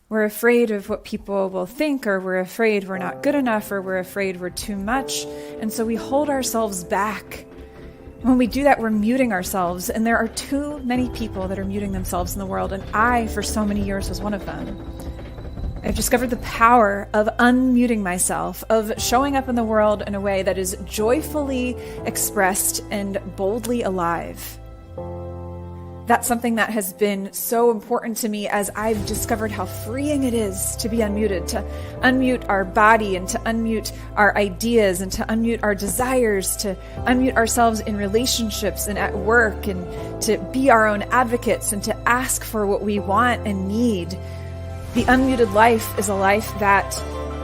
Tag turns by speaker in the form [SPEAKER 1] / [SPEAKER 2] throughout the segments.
[SPEAKER 1] We're afraid of what people will think, or we're afraid we're not good enough, or we're afraid we're too much. And so we hold ourselves back. When we do that, we're muting ourselves. And there are too many people that are muting themselves in the world. And I, for so many years, was one of them. I've discovered the power of unmuting myself, of showing up in the world in a way that is joyfully expressed and boldly alive. That's something that has been so important to me as I've discovered how freeing it is to be unmuted, to unmute our body and to unmute our ideas and to unmute our desires, to unmute ourselves in relationships and at work, and to be our own advocates and to ask for what we want and need. The unmuted life is a life that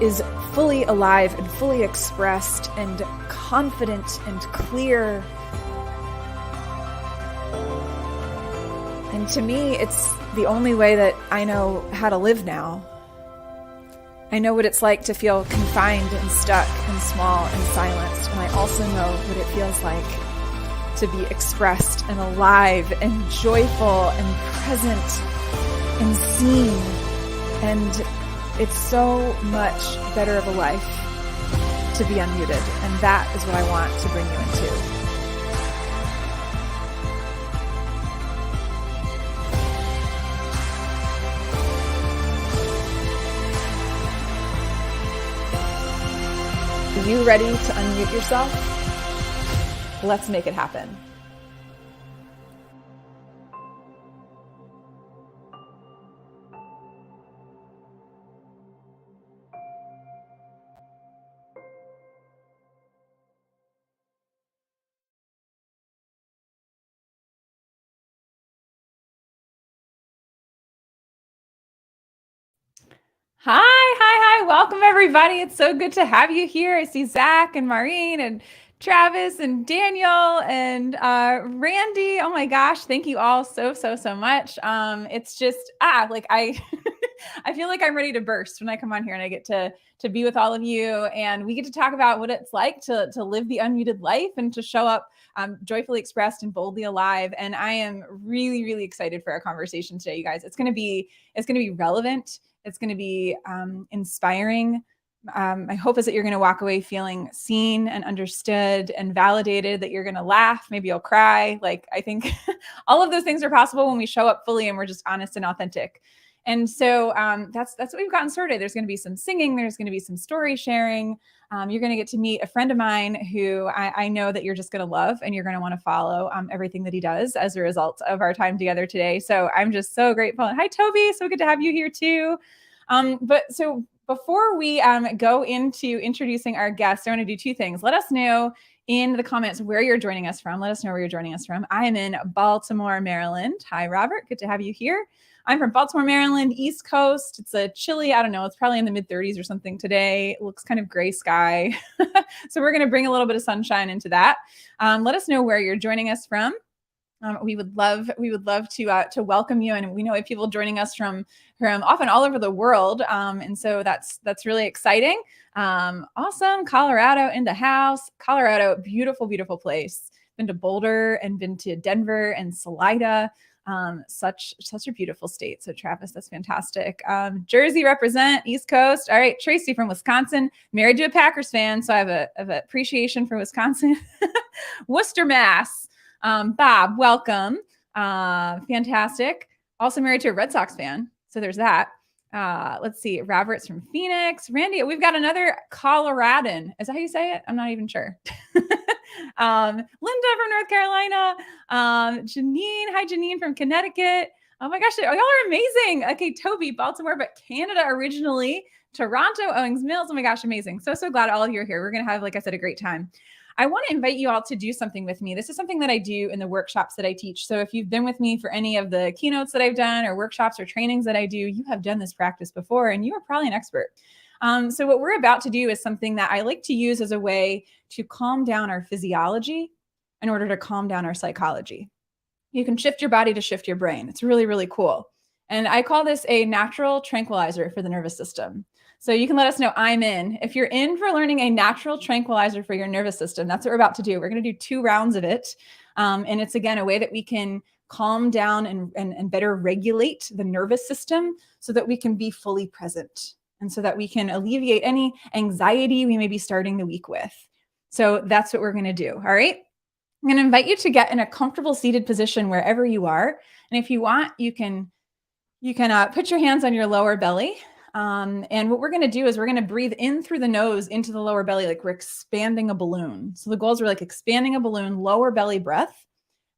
[SPEAKER 1] is fully alive and fully expressed and confident and clear. And to me, it's the only way that I know how to live now. I know what it's like to feel confined and stuck and small and silenced. And I also know what it feels like to be expressed and alive and joyful and present and seen. And it's so much better of a life to be unmuted. And that is what I want to bring you into. Are you ready to unmute yourself? Let's make it happen. Hi. Welcome, everybody. It's so good to have you here. I see Zach and Maureen and Travis and Daniel and Randy. Oh my gosh. Thank you all so much. It's just, I I feel like I'm ready to burst when I come on here and I get to be with all of you, and we get to talk about what it's like to live the unmuted life and to show up joyfully expressed and boldly alive. And I am really excited for our conversation today, you guys. It's going to be relevant. It's going to be inspiring. My hope is that you're going to walk away feeling seen and understood and validated, that you're going to laugh. Maybe you'll cry. Like, I think all of those things are possible when we show up fully and we're just honest and authentic. And so that's what we've gotten started. There's going to be some singing. There's going to be some story sharing. You're going to get to meet a friend of mine who I know that you're just going to love, and you're going to want to follow everything that he does as a result of our time together today. So I'm just so grateful. Hi, Toby. So good to have you here too. But so before we go into introducing our guests, I want to do two things. Let us know in the comments where you're joining us from. Let us know where you're joining us from. I am in Baltimore, Maryland. Hi, Robert. Good to have you here. I'm from Baltimore, Maryland, East Coast. It's a chilly, I don't know, it's probably in the mid 30s or something today. It looks kind of gray sky. So we're going to bring a little bit of sunshine into that. Let us know where you're joining us from. We would love to welcome you, and we know people joining us from often all over the world, and so that's really exciting. Awesome, Colorado in the house. Colorado, beautiful place. Been to Boulder and been to Denver and Salida. Such a beautiful state. So Travis, that's fantastic. Jersey represent, East Coast. All right, Tracy from Wisconsin, married to a Packers fan, so I have an appreciation for Wisconsin. Worcester, Mass. Bob, welcome. Fantastic. Also married to a Red Sox fan. So there's that. Let's see. Robert's from Phoenix. Randy, we've got another Coloradan. Is that how you say it? I'm not even sure. Linda from North Carolina. Janine. Hi, Janine from Connecticut. Oh my gosh, y'all are amazing. Okay, Toby, Baltimore, but Canada originally. Toronto, Owings Mills. Oh my gosh, amazing. So glad all of you are here. We're going to have, like I said, a great time. I want to invite you all to do something with me. This is something that I do in the workshops that I teach. So if you've been with me for any of the keynotes that I've done or workshops or trainings that I do, you have done this practice before and you are probably an expert. So what we're about to do is something that I like to use as a way to calm down our physiology in order to calm down our psychology. You can shift your body to shift your brain. It's really cool. And I call this a natural tranquilizer for the nervous system. So you can let us know I'm in. If you're in for learning a natural tranquilizer for your nervous system, that's what we're about to do. We're going to do 2 rounds of it. And it's, again, a way that we can calm down and better regulate the nervous system so that we can be fully present and so that we can alleviate any anxiety we may be starting the week with. So that's what we're going to do. All right. I'm going to invite you to get in a comfortable seated position wherever you are. And if you want, you can put your hands on your lower belly. And what we're going to do is we're going to breathe in through the nose into the lower belly, like we're expanding a balloon. So the goals are like expanding a balloon, lower belly breath.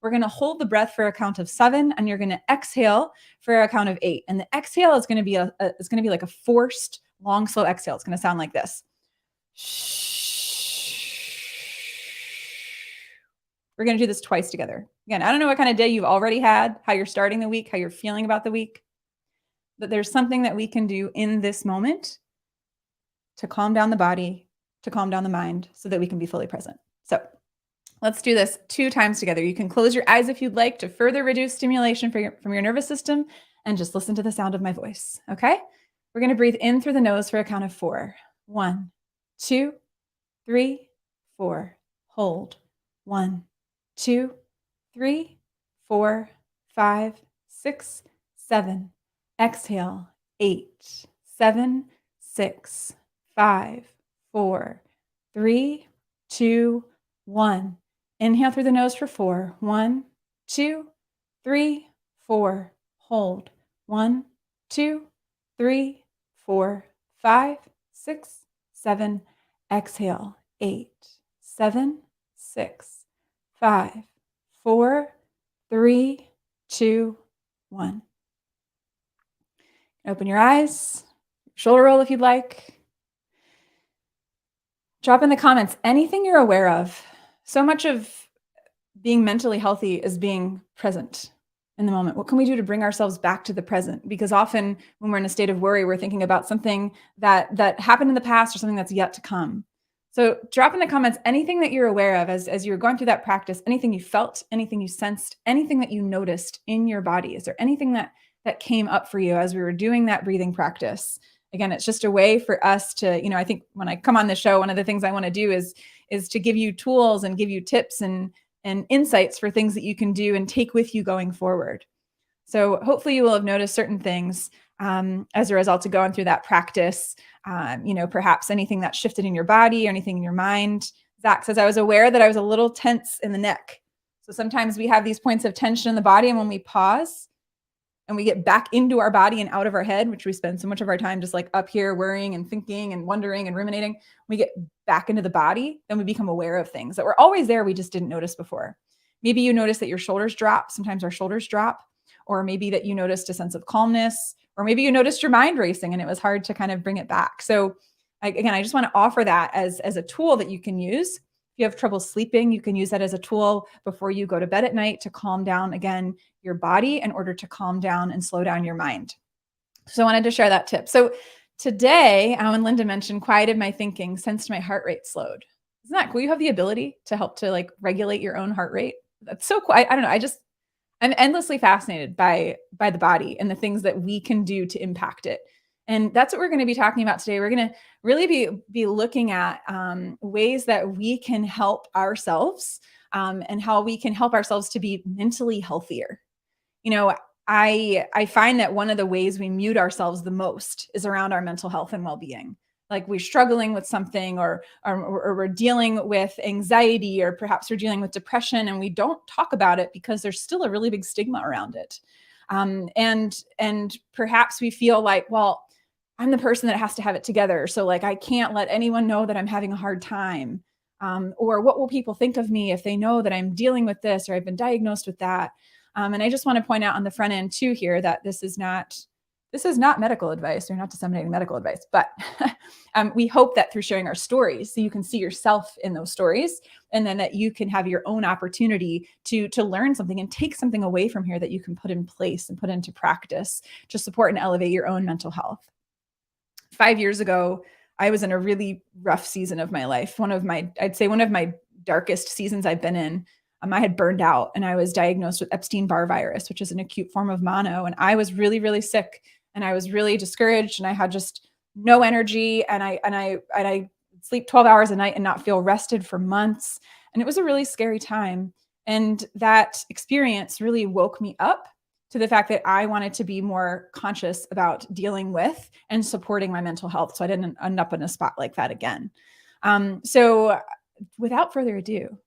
[SPEAKER 1] We're going to hold the breath for a count of 7, and you're going to exhale for a count of 8. And the exhale is going to be like a forced, long, slow exhale. It's going to sound like this. We're going to do this twice together. Again, I don't know what kind of day you've already had, how you're starting the week, how you're feeling about the week, but there's something that we can do in this moment to calm down the body, to calm down the mind so that we can be fully present. So let's do this 2 times together. You can close your eyes if you'd like to further reduce stimulation from your nervous system and just listen to the sound of my voice. Okay? We're going to breathe in through the nose for a count of 4. 1, 2, 3, 4. Hold. 1, 2, 3, 4, 5, 6, 7. Exhale. 8, 7, 6, 5, 4, 3, 2, 1. Inhale through the nose for 4. 1, 2, 3, 4. Hold. 1, 2, 3, 4, 5, 6, 7. Exhale. 8, 7, 6, 5, 4, 3, 2, 1. Open your eyes. Shoulder roll if you'd like. Drop in the comments anything you're aware of. So much of being mentally healthy is being present in the moment. What can we do to bring ourselves back to the present? Because often when we're in a state of worry, we're thinking about something that happened in the past or something that's yet to come. So drop in the comments anything that you're aware of as you're going through that practice, anything you felt, anything you sensed, anything that you noticed in your body. Is there anything that came up for you as we were doing that breathing practice? Again, it's just a way for us to, I think when I come on the show, one of the things I want to do is to give you tools and give you tips and insights for things that you can do and take with you going forward. So hopefully you will have noticed certain things as a result of going through that practice. Perhaps anything that shifted in your body or anything in your mind. Zach says, I was aware that I was a little tense in the neck. So sometimes we have these points of tension in the body, and when we pause and we get back into our body and out of our head, which we spend so much of our time just like up here worrying and thinking and wondering and ruminating, we get back into the body, then we become aware of things that were always there, we just didn't notice before. Maybe you notice that your shoulders drop. Sometimes our shoulders drop. Or maybe that you noticed a sense of calmness, or maybe you noticed your mind racing and it was hard to kind of bring it back. So I just want to offer that as a tool that you can use. If you have trouble sleeping, you can use that as a tool before you go to bed at night to calm down, again, your body in order to calm down and slow down your mind. So I wanted to share that tip. So today, when Linda mentioned quieted my thinking, sensed my heart rate slowed. Isn't that cool? You have the ability to help to like regulate your own heart rate. That's so cool. I don't know. I'm endlessly fascinated by the body and the things that we can do to impact it. And that's what we're going to be talking about today. We're going to really be looking at ways that we can help ourselves and how we can help ourselves to be mentally healthier. I find that one of the ways we mute ourselves the most is around our mental health and well-being. Like we're struggling with something or we're dealing with anxiety, or perhaps we're dealing with depression, and we don't talk about it because there's still a really big stigma around it. And perhaps we feel like, well, I'm the person that has to have it together. So like, I can't let anyone know that I'm having a hard time. Or what will people think of me if they know that I'm dealing with this, or I've been diagnosed with that. And I just want to point out on the front end too here that this is not medical advice. We're not disseminating medical advice, but we hope that through sharing our stories, so you can see yourself in those stories, and then that you can have your own opportunity to learn something and take something away from here that you can put in place and put into practice to support and elevate your own mental health. 5 years ago, I was in a really rough season of my life. I'd say one of my darkest seasons I've been in. I had burned out, and I was diagnosed with Epstein-Barr virus, which is an acute form of mono. And I was really, really sick, and I was really discouraged, and I had just no energy. And I sleep 12 hours a night and not feel rested for months. And it was a really scary time. And that experience really woke me up to the fact that I wanted to be more conscious about dealing with and supporting my mental health, so I didn't end up in a spot like that again. So without further ado, you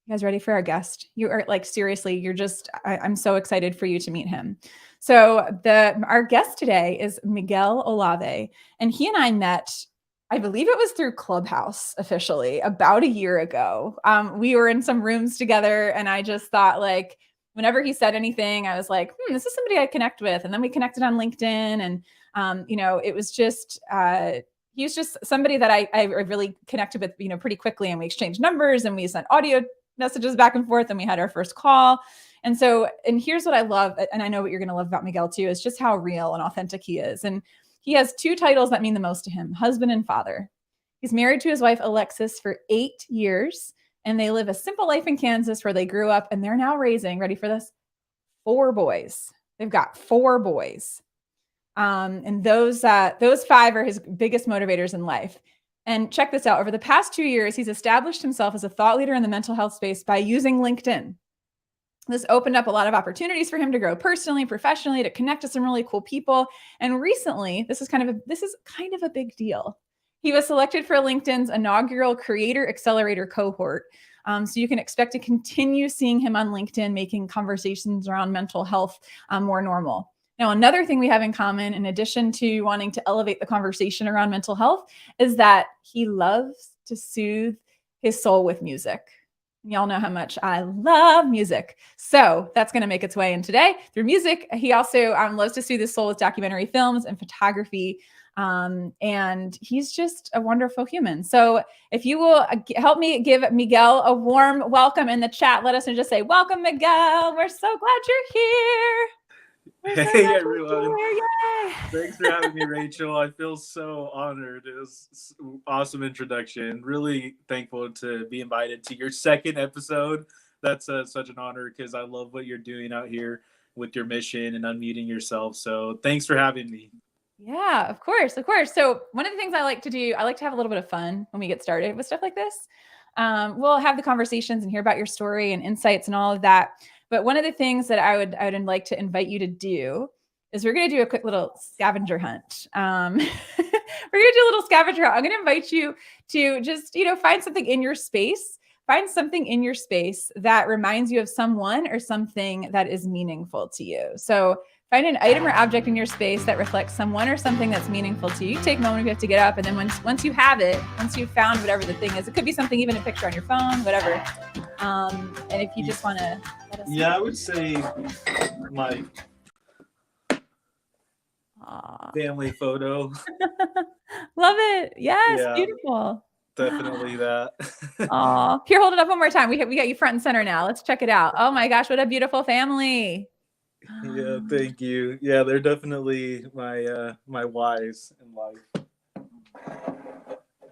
[SPEAKER 1] guys ready for our guest? You are like, seriously, I'm so excited for you to meet him. So our guest today is Miguel Olave, and he and I met, I believe it was through Clubhouse officially about a year ago. We were in some rooms together, and I just thought, like, whenever he said anything, I was like, this is somebody I connect with. And then we connected on LinkedIn, and it was just he was just somebody that I really connected with, pretty quickly, and we exchanged numbers and we sent audio messages back and forth, and we had our first call. And here's what I love, and I know what you're going to love about Miguel too, is just how real and authentic he is. And he has two titles that mean the most to him: husband and father. He's married to his wife, Alexis, for 8 years, and they live a simple life in Kansas where they grew up, and they're now raising, ready for this, 4 boys. They've got 4 boys. And those 5 are his biggest motivators in life. And check this out. Over the past 2 years, he's established himself as a thought leader in the mental health space by using LinkedIn. This opened up a lot of opportunities for him to grow personally, professionally, to connect to some really cool people. And recently, this is kind of a big deal. He was selected for LinkedIn's inaugural Creator Accelerator cohort. So you can expect to continue seeing him on LinkedIn, making conversations around mental health more normal. Now, another thing we have in common, in addition to wanting to elevate the conversation around mental health, is that he loves to soothe his soul with music. Y'all know how much I love music. So that's going to make its way in today through music. He also loves to soothe his soul with documentary films and photography. And he's just a wonderful human. So if you will help me give Miguel a warm welcome in the chat, let us know, just say, welcome, Miguel. We're so glad you're here.
[SPEAKER 2] Hey everyone. Thanks for having me, Rachel. I feel so honored. It was an awesome introduction. Really thankful to be invited to your second episode. That's such an honor, because I love what you're doing out here with your mission and unmuting yourself. So thanks for having me.
[SPEAKER 1] Yeah, of course. So one of the things I like to do, I like to have a little bit of fun when we get started with stuff like this. We'll have the conversations and hear about your story and insights and all of that. But one of the things that I would like to invite you to do is we're going to do a quick little scavenger hunt. We're going to do a little scavenger hunt. I'm going to invite you to just, find something in your space. Find something in your space that reminds you of someone or something that is meaningful to you. So find an item or object in your space that reflects someone or something that's meaningful to you. You take a moment if you have to get up, and then once you have it, once you've found whatever the thing is, it could be something, even a picture on your phone, whatever. And if you just want to let us know.
[SPEAKER 2] I would say my family photo.
[SPEAKER 1] Love it. Yes, yeah. Beautiful.
[SPEAKER 2] Definitely that.
[SPEAKER 1] Aw. Here, hold it up one more time. We got you front and center now. Let's check it out. Oh my gosh, what a beautiful family.
[SPEAKER 2] Yeah, thank you. Yeah, they're definitely my my whys in life.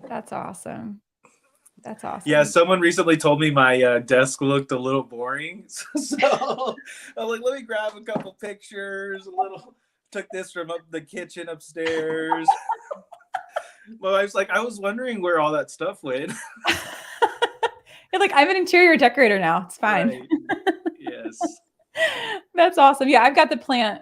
[SPEAKER 1] That's awesome.
[SPEAKER 2] Yeah, someone recently told me my desk looked a little boring. So I'm like, let me grab a couple pictures. Took this from up the kitchen upstairs. My wife's like, I was wondering where all that stuff went.
[SPEAKER 1] You're like, I'm an interior decorator now. It's fine.
[SPEAKER 2] Right. Yes.
[SPEAKER 1] That's awesome. Yeah, I've got the plant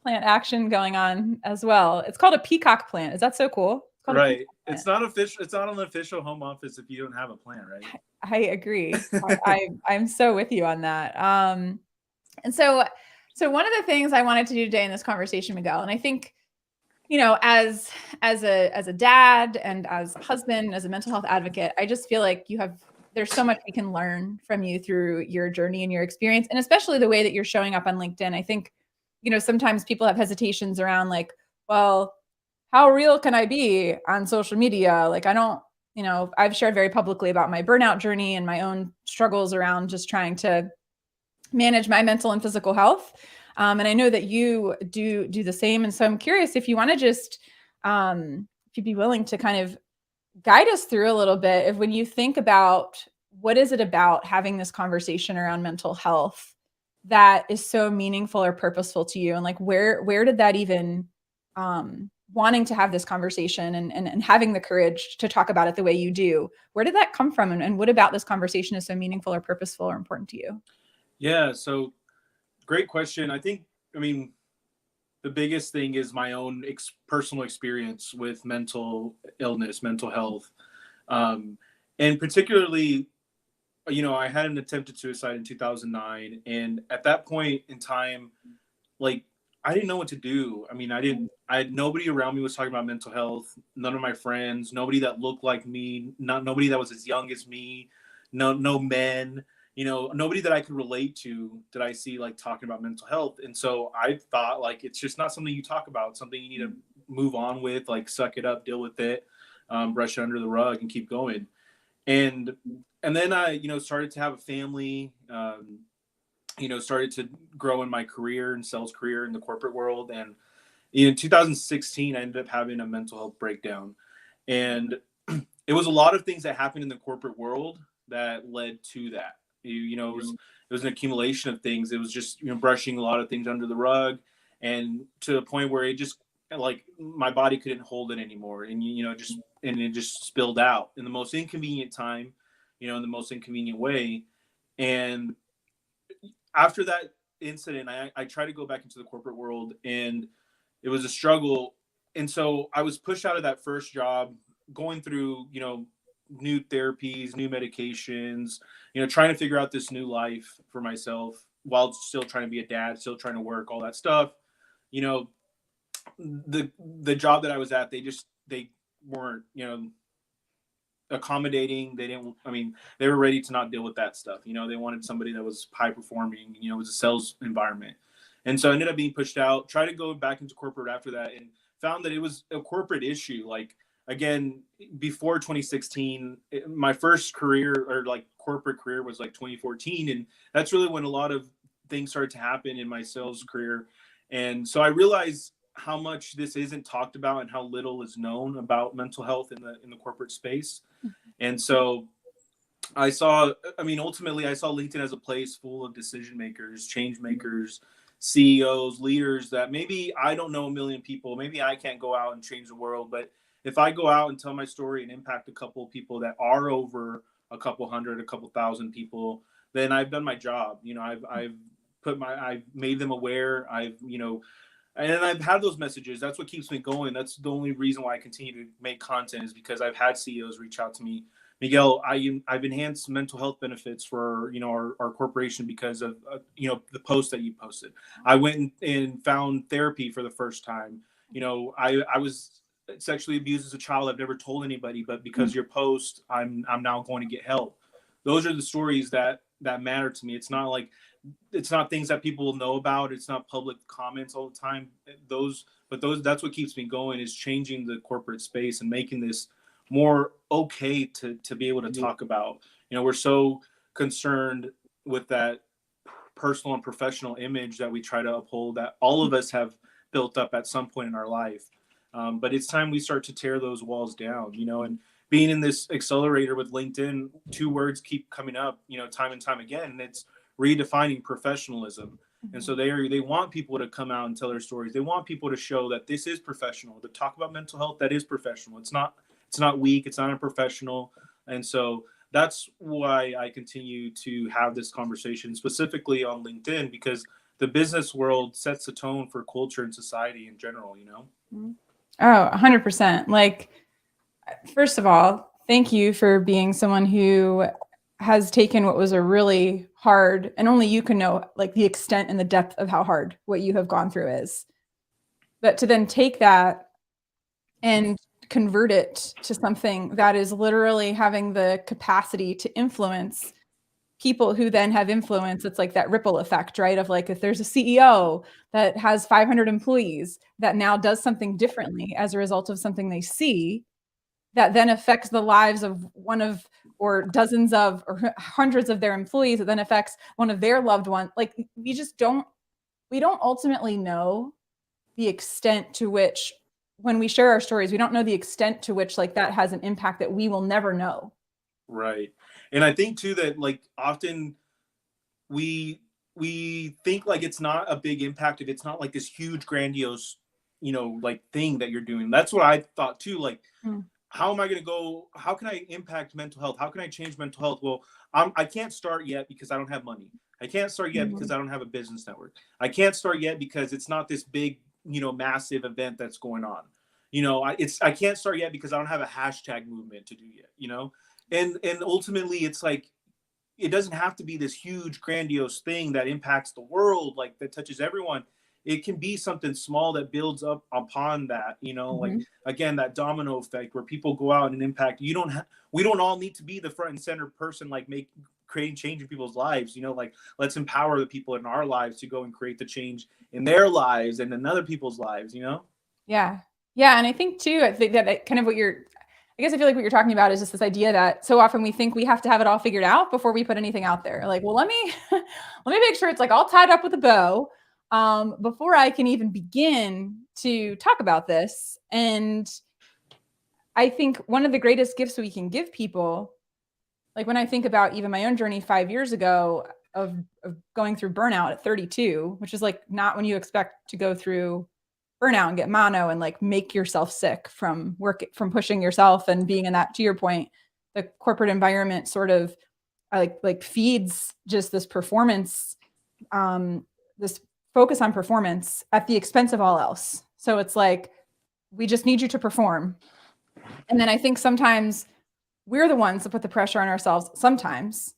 [SPEAKER 1] action going on as well. It's called a peacock plant. Is that so cool?
[SPEAKER 2] Right. It's not official. It's not an official home office if you don't have a plant, right?
[SPEAKER 1] I agree. I'm so with you on that. And so one of the things I wanted to do today in this conversation, Miguel, and I think, as a dad and as a husband, as a mental health advocate, I just feel like there's so much we can learn from you through your journey and your experience, and especially the way that you're showing up on LinkedIn. I think, sometimes people have hesitations around, like, well, how real can I be on social media? Like, I don't, I've shared very publicly about my burnout journey and my own struggles around just trying to manage my mental and physical health. And I know that you do the same. And so I'm curious if you want to just, if you'd be willing to kind of guide us through a little bit of, when you think about what is it about having this conversation around mental health that is so meaningful or purposeful to you, and like where did that even wanting to have this conversation and having the courage to talk about it the way you do. Where did that come from? And what about this conversation is so meaningful or purposeful or important to you?
[SPEAKER 2] Yeah, so great question. I mean, the biggest thing is my own personal experience with mental illness, mental health. And particularly, I had an attempted suicide in 2009. And at that point in time, like, I didn't know what to do. I mean, I had nobody around me was talking about mental health. None of my friends, nobody that looked like me, nobody that was as young as me, no men, nobody that I could relate to did I see like talking about mental health. And so I thought like, it's just not something you talk about, something you need to move on with, like suck it up, deal with it, brush it under the rug and keep going. And, and then I, started to have a family, started to grow in my career and sales career in the corporate world. And in 2016, I ended up having a mental health breakdown. And it was a lot of things that happened in the corporate world that led to that. It was an accumulation of things. It was just, brushing a lot of things under the rug, and to the point where it just like my body couldn't hold it anymore. And, it just spilled out in the most inconvenient time, in the most inconvenient way. And after that incident, I tried to go back into the corporate world, and it was a struggle. And so I was pushed out of that first job, going through, new therapies, new medications, trying to figure out this new life for myself while still trying to be a dad, still trying to work, all that stuff. The job that I was at, they weren't, accommodating. They were ready to not deal with that stuff. They wanted somebody that was high performing, it was a sales environment. And so I ended up being pushed out, tried to go back into corporate after that, and found that it was a corporate issue. Like, again, before 2016, my first career or like corporate career was like 2014. And that's really when a lot of things started to happen in my sales career. And so I realized how much this isn't talked about and how little is known about mental health in the corporate space. And so ultimately I saw LinkedIn as a place full of decision makers, change makers, CEOs, leaders that maybe I don't know a million people. Maybe I can't go out and change the world, but if I go out and tell my story and impact a couple of people that are over a couple hundred, a couple thousand people, then I've done my job. I've made them aware. And I've had those messages. That's what keeps me going. That's the only reason why I continue to make content, is because I've had CEOs reach out to me. Miguel, I've enhanced mental health benefits for, our corporation because of, the post that you posted. I went and found therapy for the first time. I was sexually abused as a child. I've never told anybody, but because your post, I'm now going to get help. Those are the stories that matter to me. It's not things that people know about. It's not public comments all the time. That's what keeps me going, is changing the corporate space and making this more okay to be able to talk about. We're so concerned with that personal and professional image that we try to uphold, that all of us have built up at some point in our life. But it's time we start to tear those walls down, and being in this accelerator with LinkedIn, two words keep coming up, time and time again, and it's redefining professionalism. And so they want people to come out and tell their stories. They want people to show that this is professional, to talk about mental health, that is professional. It's not weak. It's not unprofessional. And so that's why I continue to have this conversation specifically on LinkedIn, because the business world sets the tone for culture and society in general,
[SPEAKER 1] Oh, 100%. Like, first of all, thank you for being someone who has taken what was a really hard, and only you can know like the extent and the depth of how hard what you have gone through is. But to then take that and convert it to something that is literally having the capacity to influence people who then have influence. It's like that ripple effect, right? Of like, if there's a CEO that has 500 employees that now does something differently as a result of something they see, that then affects the lives of one of, or dozens of, or hundreds of their employees, that then affects one of their loved ones. Like, we don't ultimately know the extent to which, when we share our stories, we don't know the extent to which like that has an impact that we will never know.
[SPEAKER 2] Right. And I think too that like often we think like it's not a big impact if it's not like this huge grandiose like thing that you're doing. That's what I thought too. Like,
[SPEAKER 1] Mm.
[SPEAKER 2] how am I going to go? How can I impact mental health? How can I change mental health? Well, I can't start yet because I don't have money. I can't start yet because I don't have a business network. I can't start yet because it's not this big, massive event that's going on. I can't start yet because I don't have a hashtag movement to do yet, and ultimately it's like, it doesn't have to be this huge grandiose thing that impacts the world, like that touches everyone. It can be something small that builds up upon that, like, again, that domino effect where people go out and impact. We don't all need to be the front and center person, like creating change in people's lives, like, let's empower the people in our lives to go and create the change in their lives and in other people's lives.
[SPEAKER 1] Yeah. And I think too, I think that kind of I guess I feel like what you're talking about is just this idea that so often we think we have to have it all figured out before we put anything out there. Like, well, let me make sure it's like all tied up with a bow before I can even begin to talk about this. And I think one of the greatest gifts we can give people, like when I think about even my own journey 5 years ago of going through burnout at 32, which is like not when you expect to go through burnout and get mono and like make yourself sick from pushing yourself and being in that, to your point, the corporate environment sort of like feeds just this performance, this focus on performance at the expense of all else. So it's like, we just need you to perform. And then I think sometimes we're the ones that put the pressure on ourselves sometimes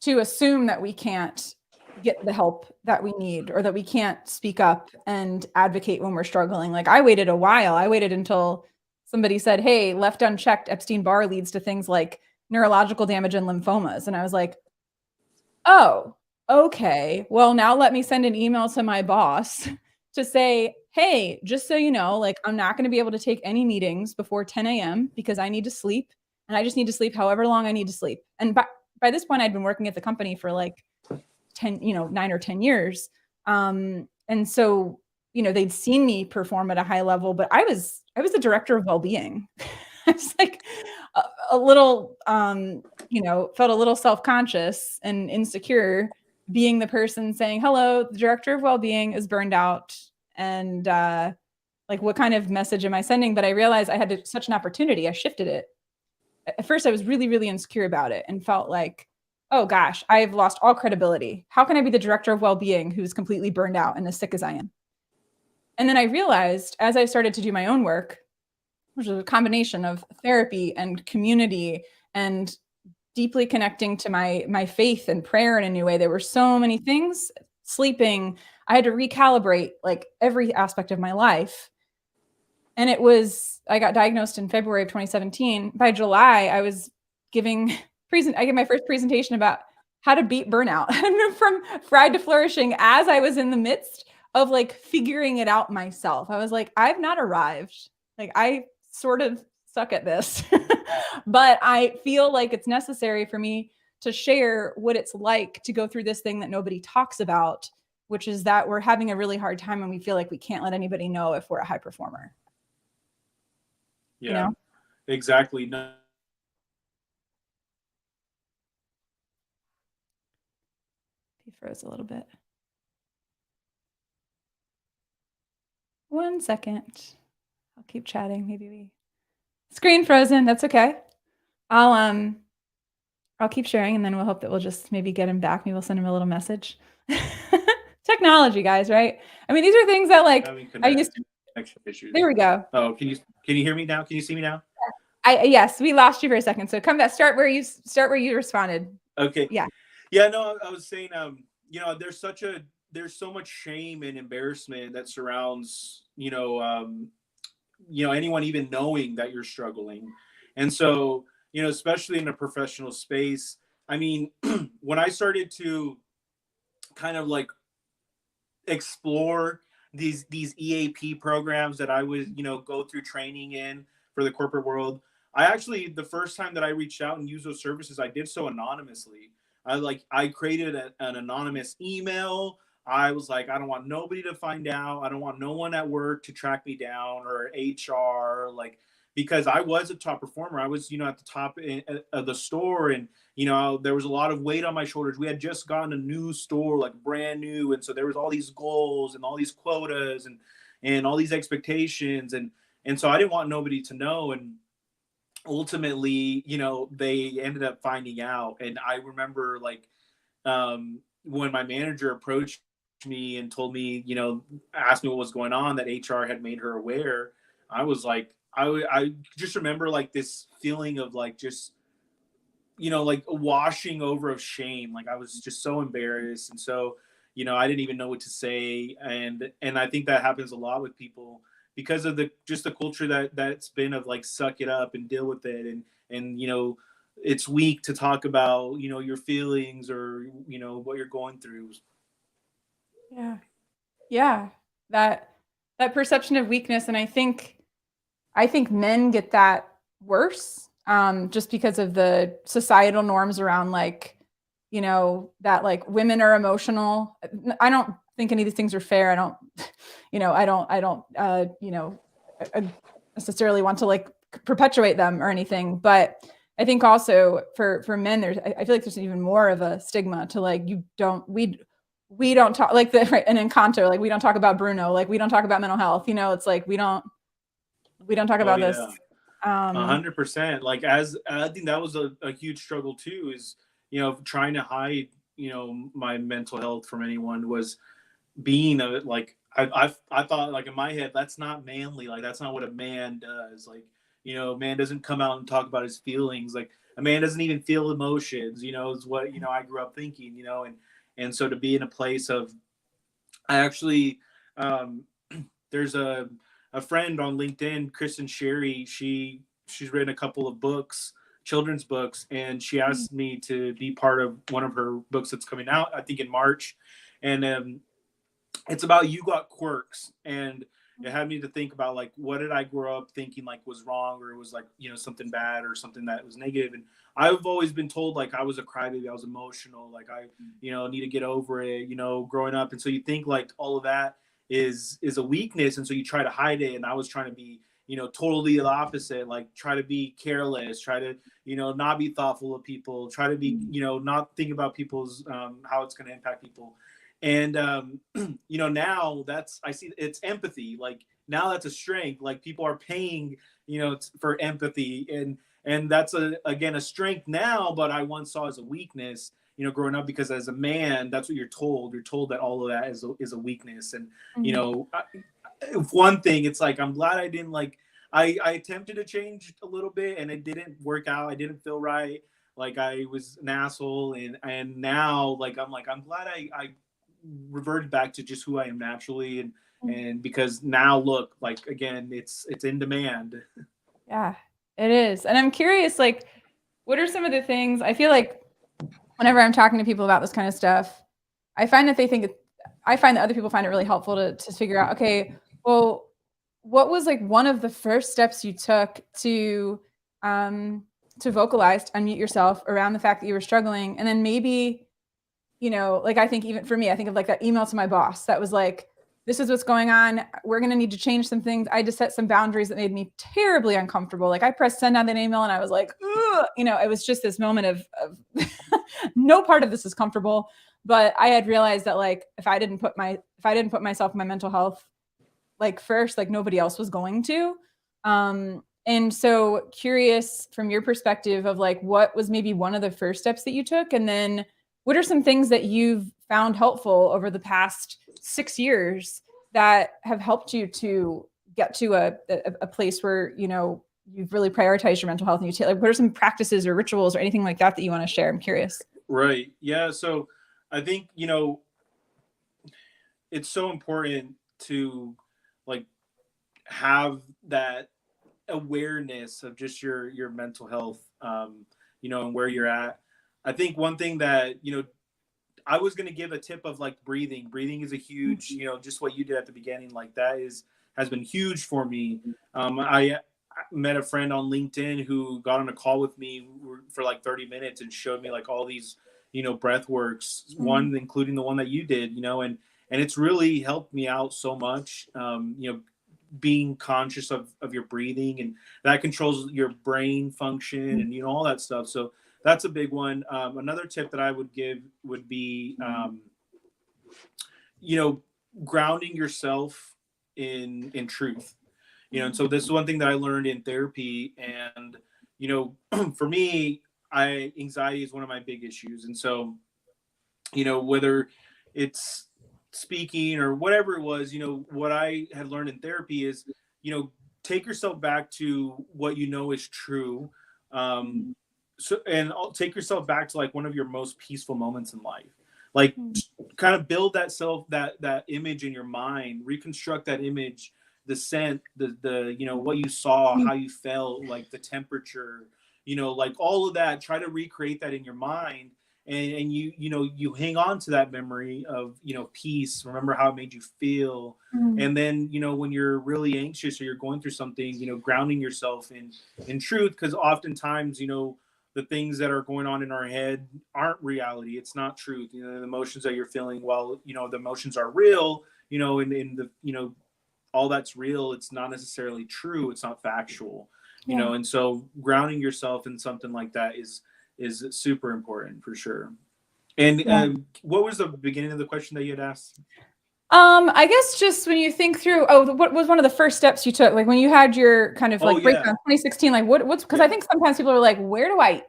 [SPEAKER 1] to assume that we can't get the help that we need, or that we can't speak up and advocate when we're struggling. Like, I waited a while. I waited until somebody said, hey, left unchecked, Epstein-Barr leads to things like neurological damage and lymphomas. And I was like, oh, okay. Well, now let me send an email to my boss to say, hey, just so you know, like, I'm not going to be able to take any meetings before 10 a.m. because I need to sleep, and I just need to sleep however long I need to sleep. And by this point, I'd been working at the company for like 9 or 10 years. And so, they'd seen me perform at a high level, but I was the director of wellbeing. I was like a little, felt a little self-conscious and insecure being the person saying, hello, the director of wellbeing is burned out. And like, what kind of message am I sending? But I realized I had such an opportunity. I shifted it. At first, I was really, really insecure about it and felt like, oh gosh, I've lost all credibility. How can I be the director of well-being who's completely burned out and as sick as I am? And then I realized, as I started to do my own work, which was a combination of therapy and community and deeply connecting to my faith and prayer in a new way, there were so many things. Sleeping, I had to recalibrate like every aspect of my life. And I got diagnosed in February of 2017. By July, I was giving my first presentation about how to beat burnout and move from fried to flourishing as I was in the midst of like figuring it out myself. I was like, I've not arrived. Like, I sort of suck at this, but I feel like it's necessary for me to share what it's like to go through this thing that nobody talks about, which is that we're having a really hard time and we feel like we can't let anybody know if we're a high performer.
[SPEAKER 2] Yeah, exactly. No.
[SPEAKER 1] He froze a little bit. 1 second. I'll keep chatting. Maybe screen frozen. That's okay. I'll keep sharing, and then we'll hope that we'll just maybe get him back. Maybe we'll send him a little message. Technology, guys, right? I mean, these are things that like I used to.
[SPEAKER 2] Issues.
[SPEAKER 1] There we go.
[SPEAKER 2] Oh, can you hear me now? Can you see me now?
[SPEAKER 1] Yes, we lost you for a second. So come back. Start where you responded.
[SPEAKER 2] Okay.
[SPEAKER 1] Yeah.
[SPEAKER 2] No, I was saying, there's so much shame and embarrassment that surrounds, anyone even knowing that you're struggling. And so, especially in a professional space, I mean, when I started to kind of like explore these EAP programs that I would, go through training in for the corporate world, the first time that I reached out and used those services, I did so anonymously. I created an anonymous email. I was like, I don't want nobody to find out. I don't want no one at work to track me down, or HR, because I was a top performer. I was, at the top of the store, and, there was a lot of weight on my shoulders. We had just gotten a new store, like brand new. And so there was all these goals and all these quotas, and, and all these expectations. And so I didn't want nobody to know. And ultimately, they ended up finding out. And I remember like, when my manager approached me and told me, asked me what was going on, that HR had made her aware, I was like, I just remember like this feeling of like, just, like a washing over of shame. Like I was just so embarrassed. And so, I didn't even know what to say. And I think that happens a lot with people because of just the culture that's been of like, suck it up and deal with it. And, it's weak to talk about, your feelings or, what you're going through.
[SPEAKER 1] Yeah. Yeah. That perception of weakness. And I think men get that worse, just because of the societal norms around like, that like women are emotional. I don't think any of these things are fair. I don't, I don't, necessarily want to like perpetuate them or anything. But I think also for men, I feel like there's even more of a stigma to like, we don't talk like right. And in Encanto, like we don't talk about Bruno, like we don't talk about mental health, it's like, we don't talk about this.
[SPEAKER 2] 100%. Like I think that was a huge struggle too, is, trying to hide, my mental health from anyone, was being like, I thought like in my head, that's not manly. Like that's not what a man does. Like, a man doesn't come out and talk about his feelings. Like a man doesn't even feel emotions, is what, I grew up thinking, and so to be in a place of, I actually, there's a friend on LinkedIn, Kristen Sherry. She's written a couple of books, children's books, and she asked me to be part of one of her books that's coming out, I think in March. And it's about you got quirks, and it had me to think about like, what did I grow up thinking like was wrong, or it was like, something bad or something that was negative. And I've always been told like I was a crybaby, I was emotional, like I, need to get over it, growing up. And so you think like all of that is a weakness, and so you try to hide it. And I was trying to be, totally the opposite, like try to be careless, try to, not be thoughtful of people, try to be, not think about people's, how it's going to impact people. And now I see it's empathy. Like now that's a strength. Like people are paying, for empathy, and that's again a strength now, but I once saw as a weakness, growing up, because as a man, that's what you're told. You're told that all of that is a weakness. And one thing, it's like, I'm glad I didn't like, I attempted to change a little bit and it didn't work out. I didn't feel right. Like I was an asshole. And now like, I'm glad I reverted back to just who I am naturally. And because now look, like, again, it's in demand.
[SPEAKER 1] Yeah, it is. And I'm curious, like, what are some of the things, I feel like whenever I'm talking to people about this kind of stuff, I find that other people find it really helpful to figure out, okay, well, what was like one of the first steps you took to vocalize, to unmute yourself around the fact that you were struggling? And then maybe, like, I think even for me, I think of like that email to my boss that was like, this is what's going on. We're going to need to change some things. I just set some boundaries that made me terribly uncomfortable. Like I pressed send on that email and I was like, ugh, it was just this moment of no part of this is comfortable. But I had realized that like, if I didn't put myself and my mental health like first, like nobody else was going to. And so curious from your perspective of like, what was maybe one of the first steps that you took? And then what are some things that you've found helpful over the past 6 years that have helped you to get to a place where, you've really prioritized your mental health, and like, what are some practices or rituals or anything like that you want to share? I'm curious.
[SPEAKER 2] Right. Yeah. So I think, it's so important to like have that awareness of just your mental health, and where you're at. I think one thing that, I was going to give a tip of like breathing. Breathing is a huge, just what you did at the beginning, like that has been huge for me. I met a friend on LinkedIn who got on a call with me for like 30 minutes and showed me like all these, breath works, one, including the one that you did, and it's really helped me out so much. Being conscious of your breathing, and that controls your brain function and, all that stuff. So that's a big one. Another tip that I would give would be, grounding yourself in truth. And so this is one thing that I learned in therapy. And for me, anxiety is one of my big issues. And so whether it's speaking or whatever it was, what I had learned in therapy is, take yourself back to what is true. And I'll take yourself back to like one of your most peaceful moments in life. Like kind of build that image in your mind, reconstruct that image, the scent, the what you saw, how you felt, like the temperature, like all of that. Try to recreate that in your mind, and you hang on to that memory of peace. Remember how it made you feel. And then when you're really anxious or you're going through something, grounding yourself in truth, because oftentimes the things that are going on in our head aren't reality. It's not truth. The emotions that you're feeling, while the emotions are real, in the all that's real, it's not necessarily true. It's not factual. And so grounding yourself in something like that is super important for sure. And what was the beginning of the question that you had asked?
[SPEAKER 1] I guess just when you think through, what was one of the first steps you took? Like when you had your kind of like breakdown, 2016, like what's, because I think sometimes people are like, where do I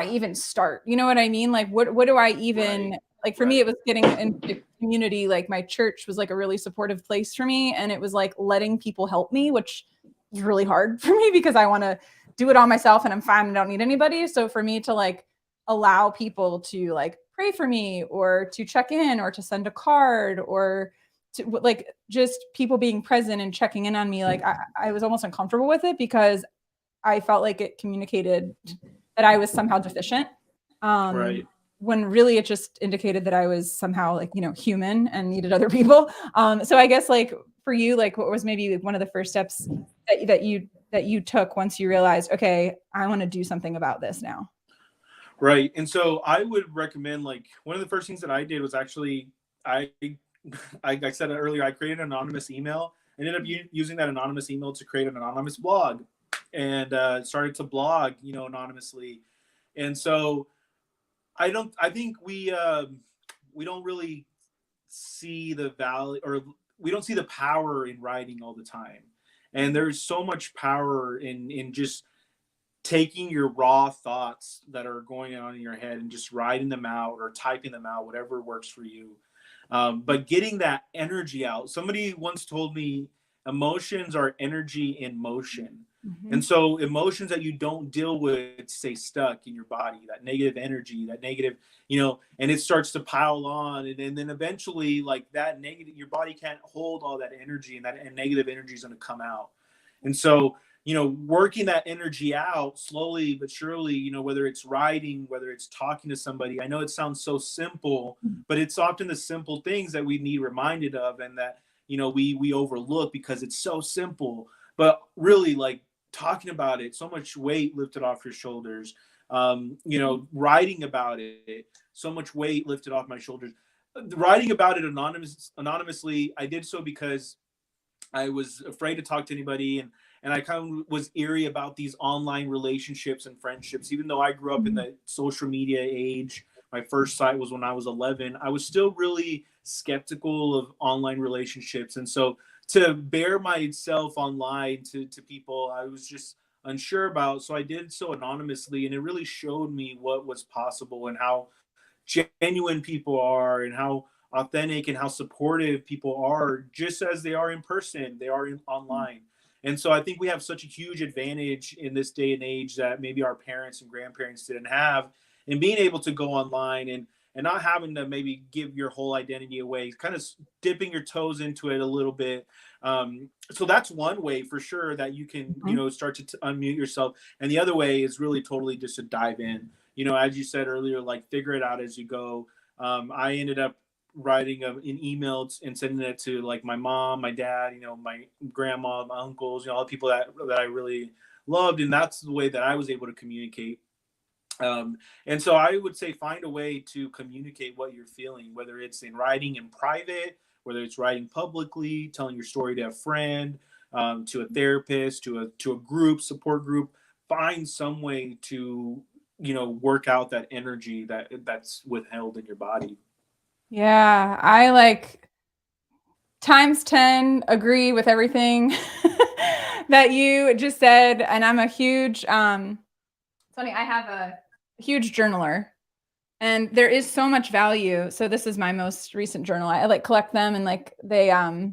[SPEAKER 1] even start? You know what I mean? Like, what do I even, like for me, it was getting into community. Like my church was like a really supportive place for me. And it was like letting people help me, which is really hard for me because I want to do it all myself and I'm fine. I don't need anybody. So for me to like allow people to like pray for me or to check in or to send a card or to like just people being present and checking in on me. Like I was almost uncomfortable with it because I felt like it communicated that I was somehow deficient. When really it just indicated that I was somehow like, human and needed other people. So I guess like for you, like what was maybe one of the first steps that you took once you realized, okay, I want to do something about this now?
[SPEAKER 2] Right. And so I would recommend, like, one of the first things that I did was actually, like I said earlier, I created an anonymous email. I ended up using that anonymous email to create an anonymous blog, and started to blog, anonymously. And so I think we don't really see the value, or we don't see the power in writing all the time. And there's so much power in just taking your raw thoughts that are going on in your head and just writing them out or typing them out, whatever works for you. But getting that energy out. Somebody once told me emotions are energy in motion. And so emotions that you don't deal with stay stuck in your body, that negative energy, that negative, and it starts to pile on. And then eventually, like, that negative, your body can't hold all that energy, and negative energy is going to come out. And so, working that energy out slowly but surely, whether it's writing, whether it's talking to somebody. I know it sounds so simple, but it's often the simple things that we need reminded of, and that, we overlook because it's so simple. But really, like, talking about it, so much weight lifted off your shoulders. Writing about it, so much weight lifted off my shoulders. Writing about it anonymously, I did so because I was afraid to talk to anybody, and I kind of was eerie about these online relationships and friendships. Even though I grew up in the social media age, my first site was when I was 11. I was still really skeptical of online relationships, and so to bare myself online to people, I was just unsure about. So I did so anonymously, and it really showed me what was possible and how genuine people are, and how authentic and how supportive people are, just as they are in person, they are online. And so I think we have such a huge advantage in this day and age that maybe our parents and grandparents didn't have, in being able to go online and not having to maybe give your whole identity away, kind of dipping your toes into it a little bit. So that's one way for sure that you can, start to unmute yourself. And the other way is really totally just to dive in, as you said earlier, like, figure it out as you go. I ended up writing an email and sending it to, like, my mom, my dad, my grandma, my uncles, all the people that I really loved. And that's the way that I was able to communicate. And so I would say find a way to communicate what you're feeling, whether it's in writing in private, whether it's writing publicly, telling your story to a friend, to a therapist, to a group, support group. Find some way to, work out that energy that's withheld in your body.
[SPEAKER 1] Yeah, I like times 10 agree with everything that you just said. And I'm a huge, it's funny, I have a huge journaler. And there is so much value. So this is my most recent journal. I like collect them, and like they I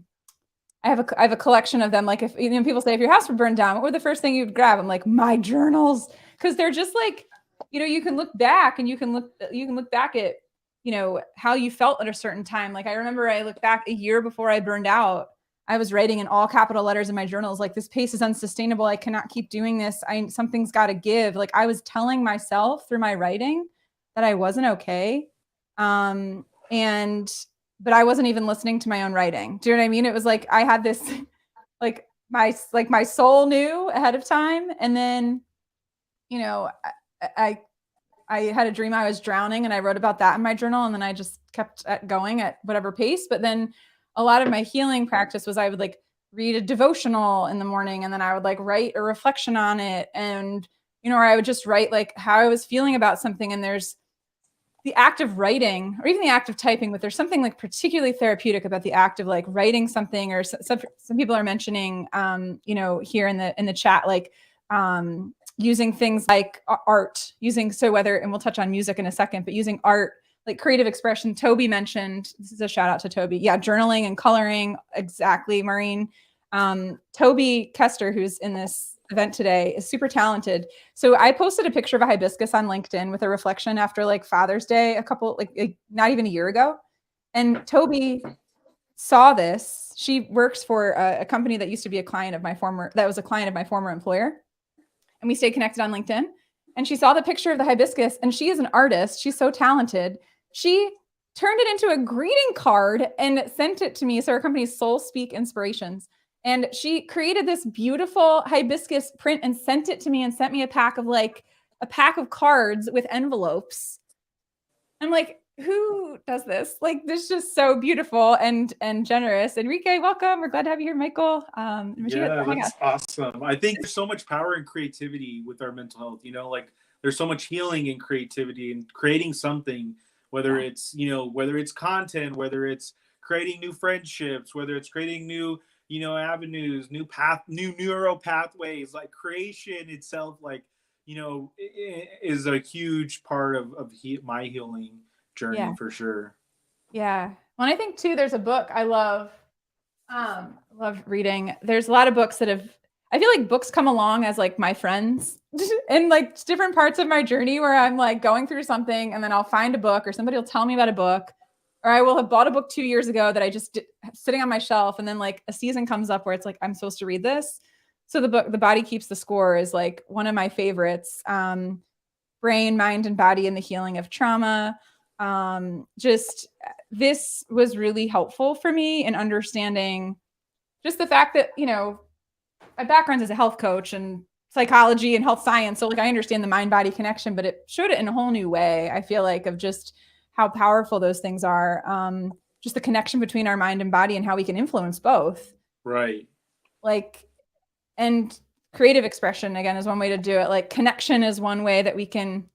[SPEAKER 1] have a collection of them. Like, if people say, if your house were burned down, what would the first thing you'd grab? I'm like, my journals, because they're just like, you can look back, and you can look back at how you felt at a certain time. Like, I remember I looked back a year before I burned out. I was writing in all capital letters in my journals, like, this pace is unsustainable. I cannot keep doing this. Something's got to give. Like, I was telling myself through my writing that I wasn't okay. And but I wasn't even listening to my own writing. Do you know what I mean? It was like I had this like my soul knew ahead of time, and then I I had a dream I was drowning, and I wrote about that in my journal, and then I just kept going at whatever pace. But then a lot of my healing practice was I would like read a devotional in the morning, and then I would like write a reflection on it, and or I would just write like how I was feeling about something. And there's the act of writing, or even the act of typing, but there's something like particularly therapeutic about the act of like writing something. Or some people are mentioning, here in the chat, like using things like art, and we'll touch on music in a second, but using art, like creative expression. Toby mentioned, this is a shout out to Toby. Yeah, journaling and coloring. Exactly, Maureen. Toby Kester, who's in this event today, is super talented. So I posted a picture of a hibiscus on LinkedIn with a reflection after like Father's Day, not even a year ago. And Toby saw this. She works for a company that used to be a client of my former employer. And we stayed connected on LinkedIn. And she saw the picture of the hibiscus, and she is an artist. She's so talented. She turned it into a greeting card and sent it to me. So her company is Soul Speak Inspirations. And she created this beautiful hibiscus print and sent it to me, and sent me a pack of cards with envelopes. I'm like, who does this? Like, this is just so beautiful and generous. Enrique, welcome. We're glad to have you here, Michael.
[SPEAKER 2] Yeah, that's awesome. I think there's so much power in creativity with our mental health. Like there's so much healing in creativity and creating something, whether it's content, whether it's creating new friendships, whether it's creating new avenues, new neural pathways. Like creation itself, like is a huge part of my healing journey, for sure.
[SPEAKER 1] Yeah. Well, I think too, there's a book I love reading. There's a lot of books I feel like books come along as like my friends in like different parts of my journey, where I'm like going through something, and then I'll find a book, or somebody will tell me about a book, or I will have bought a book 2 years ago that I just sitting on my shelf. And then like a season comes up where it's like, I'm supposed to read this. So the book, The Body Keeps the Score, is like one of my favorites. Brain, Mind, and Body in the Healing of Trauma. This was really helpful for me in understanding just the fact that, my background as a health coach and psychology and health science. So like I understand the mind body connection, but it showed it in a whole new way. I feel like, of just how powerful those things are. Just the connection between our mind and body, and how we can influence both.
[SPEAKER 2] Right.
[SPEAKER 1] Like, and creative expression, again, is one way to do it. Like connection is one way that we can,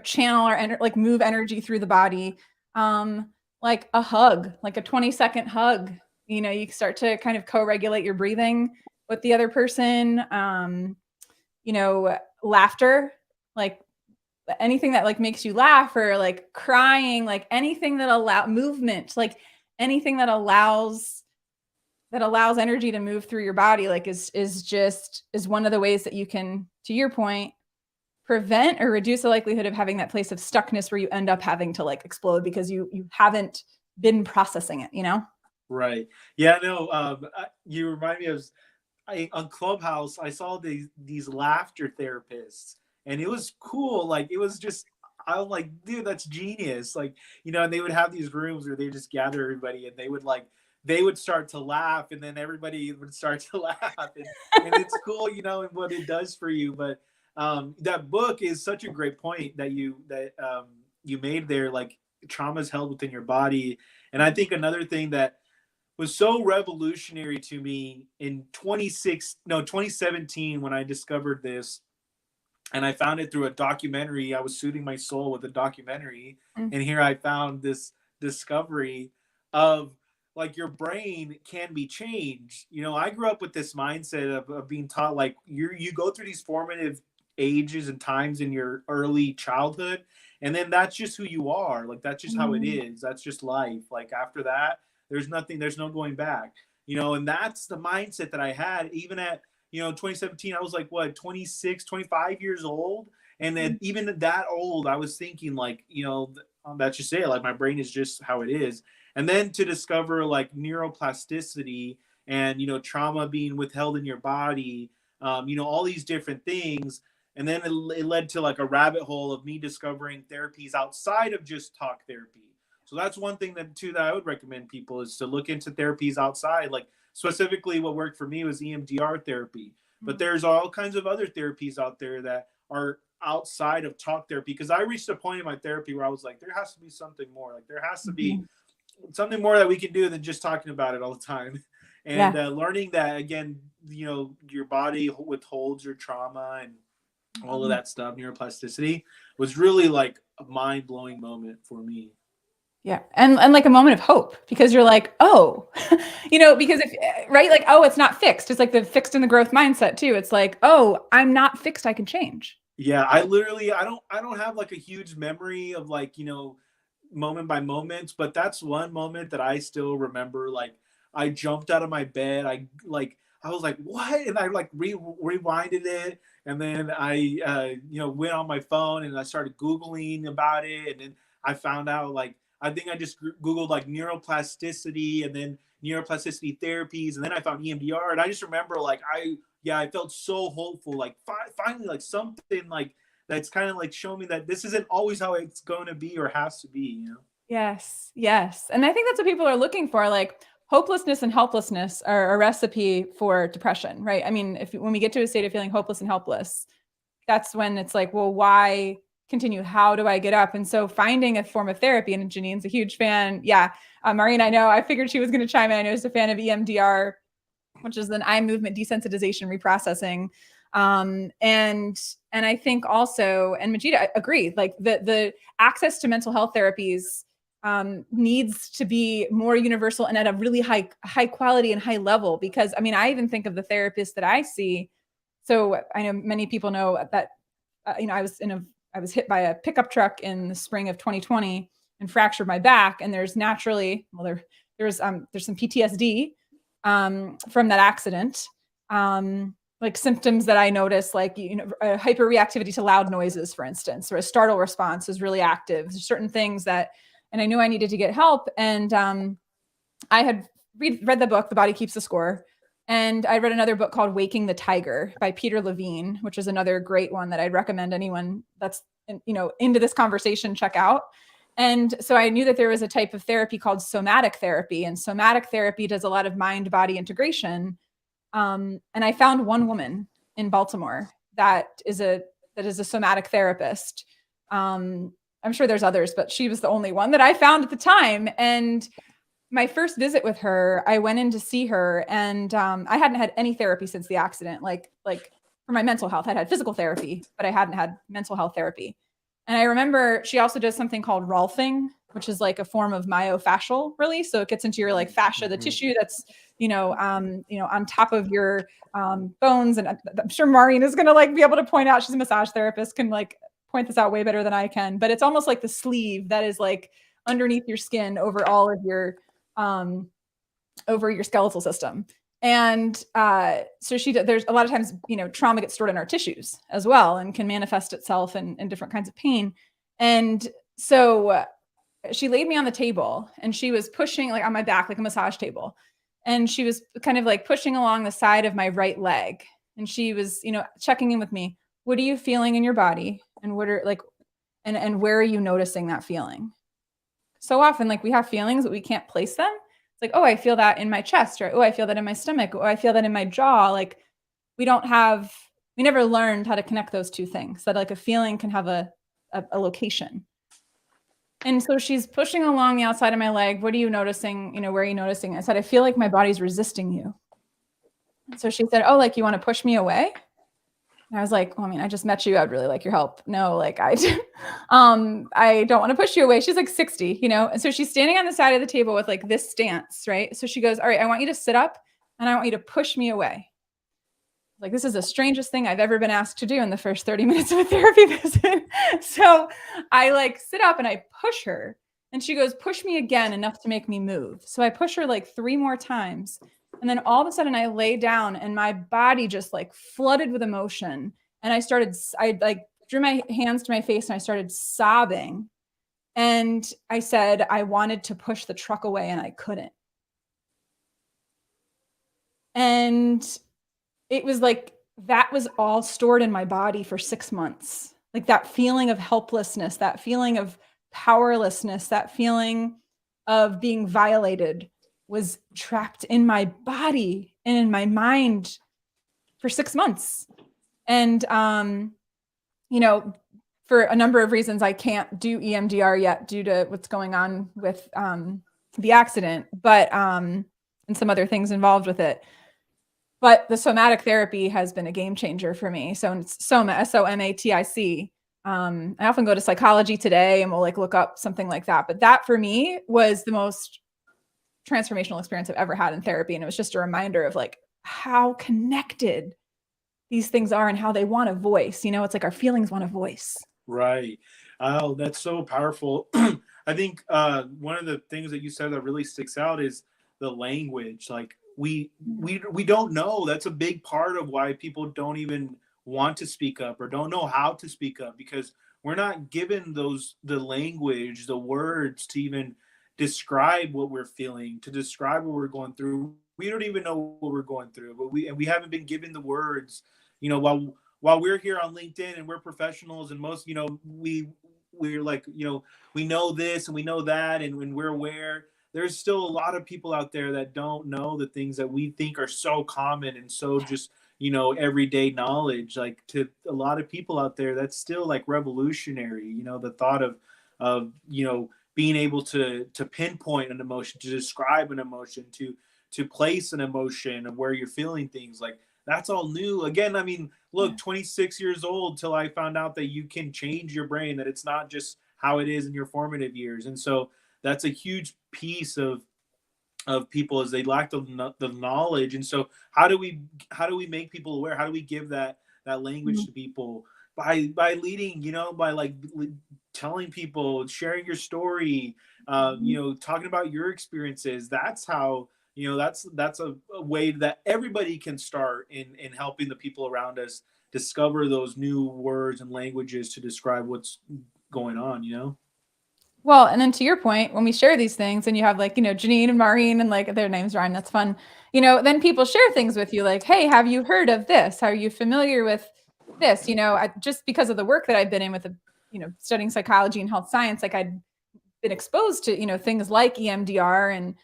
[SPEAKER 1] channel our like move energy through the body. Like a hug, like a 20-second hug, you start to kind of co-regulate your breathing with the other person. Laughter, like anything that like makes you laugh, or like crying, like anything that movement, like anything that allows energy to move through your body, like is one of the ways that you can, to your point, prevent or reduce the likelihood of having that place of stuckness where you end up having to like explode because you haven't been processing it,
[SPEAKER 2] Right. Yeah, no, you remind me of, on Clubhouse, I saw these laughter therapists, and it was cool. Like, it was just, I was like, dude, that's genius. Like, and they would have these rooms where they just gather everybody, and they would start to laugh, and then everybody would start to laugh. And it's cool, and what it does for you. But that book is such a great point that you made there. Like, trauma is held within your body. And I think another thing that was so revolutionary to me in 2017, when I discovered this, and I found it through a documentary. I was soothing my soul with a documentary, and here I found this discovery of like your brain can be changed. You know, I grew up with this mindset of being taught like you go through these formative ages and times in your early childhood, and then that's just who you are. Like that's just how it
[SPEAKER 1] Mm.
[SPEAKER 2] is. That's just life. Like after that, there's no going back. You know, and that's the mindset that I had even at, 2017. I was like what, 26, 25 years old, and then even that old, I was thinking like, that's just it. Like my brain is just how it is. And then to discover like neuroplasticity and trauma being withheld in your body, all these different things. And then it led to like a rabbit hole of me discovering therapies outside of just talk therapy. So that's one thing that I would recommend people is to look into therapies outside. Like specifically what worked for me was EMDR therapy, but there's all kinds of other therapies out there that are outside of talk therapy, because I reached a point in my therapy where I was like, there has to be something more. Like there has to be something more that we can do than just talking about it all the time. And
[SPEAKER 1] Yeah.
[SPEAKER 2] learning that again, your body withholds your trauma and all of that stuff, neuroplasticity, was really like a mind-blowing moment for me.
[SPEAKER 1] Yeah. And like a moment of hope, because you're like, oh, because if, right, like, oh, it's not fixed. It's like the fixed in the growth mindset too. It's like, oh, I'm not fixed. I can change.
[SPEAKER 2] Yeah, I don't have like a huge memory of like, moment by moment, but that's one moment that I still remember. Like I jumped out of my bed. I was like, what? And I like rewinded it. And then I, went on my phone and I started Googling about it. And then I found out like, I think I just Googled like neuroplasticity and then neuroplasticity therapies. And then I found EMDR. And I just remember like, I felt so hopeful. Like finally, like something like that's kind of like showing me that this isn't always how it's going to be or has to be.
[SPEAKER 1] Yes. Yes. And I think that's what people are looking for. Like hopelessness and helplessness are a recipe for depression, right? I mean, when we get to a state of feeling hopeless and helpless, that's when it's like, well, why continue? How do I get up? And so finding a form of therapy, and Janine's a huge fan. Yeah. Maureen, I know, I figured she was going to chime in. I know she's a fan of EMDR, which is an eye movement desensitization reprocessing. And I think also, and Majida, I agree, like the access to mental health therapies needs to be more universal and at a really high quality and high level. Because I mean, I even think of the therapists that I see. So I know many people know that, I was hit by a pickup truck in the spring of 2020 and fractured my back. And there's naturally, well, there's some PTSD from that accident. Like symptoms that I noticed, like, a hyperreactivity to loud noises, for instance, or a startle response is really active. There's certain things that, and I knew I needed to get help. And I had read the book, The Body Keeps the Score. And I read another book called Waking the Tiger by Peter Levine, which is another great one that I'd recommend anyone that's, into this conversation, check out. And so I knew that there was a type of therapy called somatic therapy, and somatic therapy does a lot of mind-body integration. And I found one woman in Baltimore that is a somatic therapist. I'm sure there's others, but she was the only one that I found at the time. And my first visit with her, I went in to see her, and I hadn't had any therapy since the accident. Like for my mental health, I'd had physical therapy, but I hadn't had mental health therapy. And I remember she also does something called rolfing, which is like a form of myofascial release. So it gets into your like fascia, the tissue that's, on top of your bones. And I'm sure Maureen is going to like be able to point out, she's a massage therapist, can like point this out way better than I can, but it's almost like the sleeve that is like underneath your skin over all of your, over your skeletal system. And so there's a lot of times, trauma gets stored in our tissues as well and can manifest itself in different kinds of pain. And so she laid me on the table and she was pushing like on my back, like a massage table. And she was kind of like pushing along the side of my right leg. And she was, checking in with me. What are you feeling in your body? And what are like, and where are you noticing that feeling? So often, like we have feelings, but we can't place them. It's like, oh, I feel that in my chest, or, oh, I feel that in my stomach. Oh, I feel that in my jaw. Like we never learned how to connect those two things, that like a feeling can have a location. And so she's pushing along the outside of my leg. What are you noticing? Where are you noticing? I said, I feel like my body's resisting you. And so she said, oh, like you want to push me away? And I was like, well, I mean, I just met you. I'd really like your help. No, like I don't want to push you away. She's like 60, And so she's standing on the side of the table with like this stance, right? So she goes, all right, I want you to sit up and I want you to push me away. Like, this is the strangest thing I've ever been asked to do in the first 30 minutes of a therapy visit. So I like sit up and I push her and she goes, push me again enough to make me move. So I push her like 3 more times. And then all of a sudden I lay down and my body just like flooded with emotion. And I like drew my hands to my face and I started sobbing. And I said, I wanted to push the truck away and I couldn't. And it was like, that was all stored in my body for 6 months. Like that feeling of helplessness, that feeling of powerlessness, that feeling of being violated was trapped in my body and in my mind for 6 months. And, for a number of reasons, I can't do EMDR yet due to what's going on with the accident, but and some other things involved with it. But the somatic therapy has been a game changer for me. So it's Soma, SOMATIC. I often go to Psychology Today and we'll like look up something like that. But that for me was the most transformational experience I've ever had in therapy. And it was just a reminder of like how connected these things are and how they want a voice. It's like our feelings want a voice.
[SPEAKER 2] Right. Oh, that's so powerful. I think one of the things that you said that really sticks out is the language. Like we don't know. That's a big part of why people don't even want to speak up or don't know how to speak up, because we're not given the language, the words to even describe what we're feeling, to describe what we're going through. We don't even know what we're going through, but we haven't been given the words. While we're here on LinkedIn and we're professionals and most, we're like, we know this and we know that and we're aware. There's still a lot of people out there that don't know the things that we think are so common and so just, everyday knowledge. Like, to a lot of people out there, that's still like revolutionary, the thought of being able to pinpoint an emotion, to describe an emotion, to place an emotion of where you're feeling things. Like, that's all new. Again, I mean, look, 26 years old till I found out that you can change your brain, that it's not just how it is in your formative years. And so that's a huge piece of people, is they lack the knowledge. And so how do we make people aware? How do we give that language to people? By leading, by like telling people, sharing your story, talking about your experiences. That's how, that's a way that everybody can start in helping the people around us discover those new words and languages to describe what's going on.
[SPEAKER 1] Well, and then to your point, when we share these things and you have like, Janine and Maureen and like their names rhyme, that's fun. Then people share things with you like, hey, have you heard of this? Are you familiar with this? Just because of the work that I've been in with, studying psychology and health science, like I'd been exposed to, things like EMDR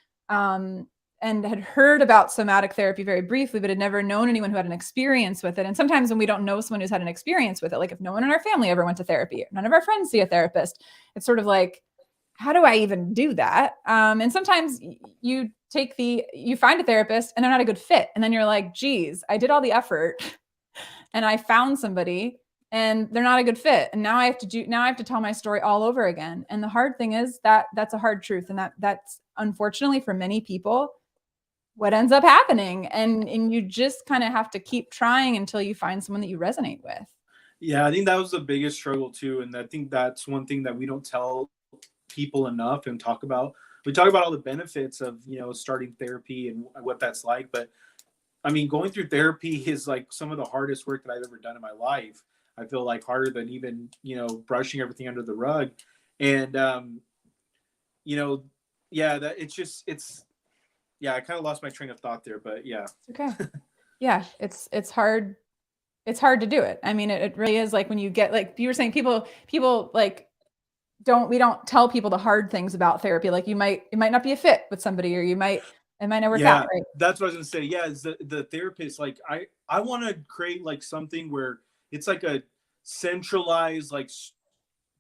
[SPEAKER 1] and had heard about somatic therapy very briefly, but had never known anyone who had an experience with it. And sometimes when we don't know someone who's had an experience with it, like if no one in our family ever went to therapy, none of our friends see a therapist, it's sort of like, how do I even do that? And sometimes you find a therapist and they're not a good fit. And then you're like, geez, I did all the effort and I found somebody and they're not a good fit. And now I have to tell my story all over again. And the hard thing is that that's a hard truth. And that's unfortunately for many people what ends up happening. And you just kind of have to keep trying until you find someone that you resonate with.
[SPEAKER 2] Yeah, I think that was the biggest struggle too. And I think that's one thing that we don't tell people enough and talk about. We talk about all the benefits of, starting therapy and what that's like. But I mean, going through therapy is like some of the hardest work that I've ever done in my life. I feel like harder than even, brushing everything under the rug. And, I kind of lost my train of thought there, but yeah.
[SPEAKER 1] Okay. Yeah. It's hard. It's hard to do it. I mean, it really is like when you get, like you were saying, people like, we don't tell people the hard things about therapy. Like it might not be a fit with somebody, or it might not work out. Right?
[SPEAKER 2] That's what I was gonna say. Yeah, is the therapist, like I want to create like something where it's like a centralized like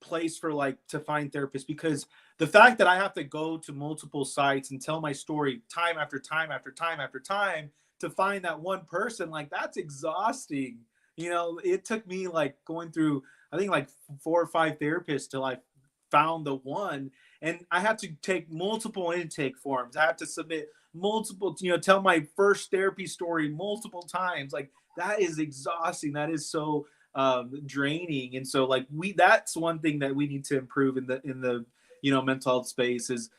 [SPEAKER 2] place for like to find therapists, because the fact that I have to go to multiple sites and tell my story time after time after time after time to find that one person, like that's exhausting. it took me like going through, I think like 4 or 5 therapists till I found the one. And I had to take multiple intake forms. I had to submit multiple, tell my first therapy story multiple times. Like that is exhausting. That is so draining. And so like that's one thing that we need to improve in the mental health space is,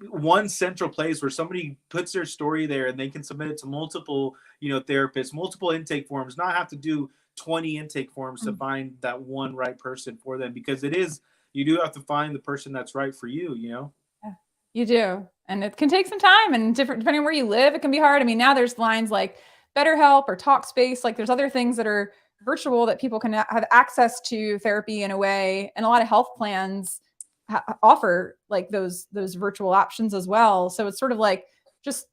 [SPEAKER 2] one central place where somebody puts their story there and they can submit it to multiple, therapists, multiple intake forms, not have to do 20 intake forms to find that one right person for them, because you do have to find the person that's right for you,
[SPEAKER 1] Yeah, you do. And it can take some time, and depending on where you live, it can be hard. I mean, now there's lines like BetterHelp or Talkspace. Like there's other things that are virtual that people can have access to therapy in a way. And a lot of health plans offer like those virtual options as well. So it's sort of like just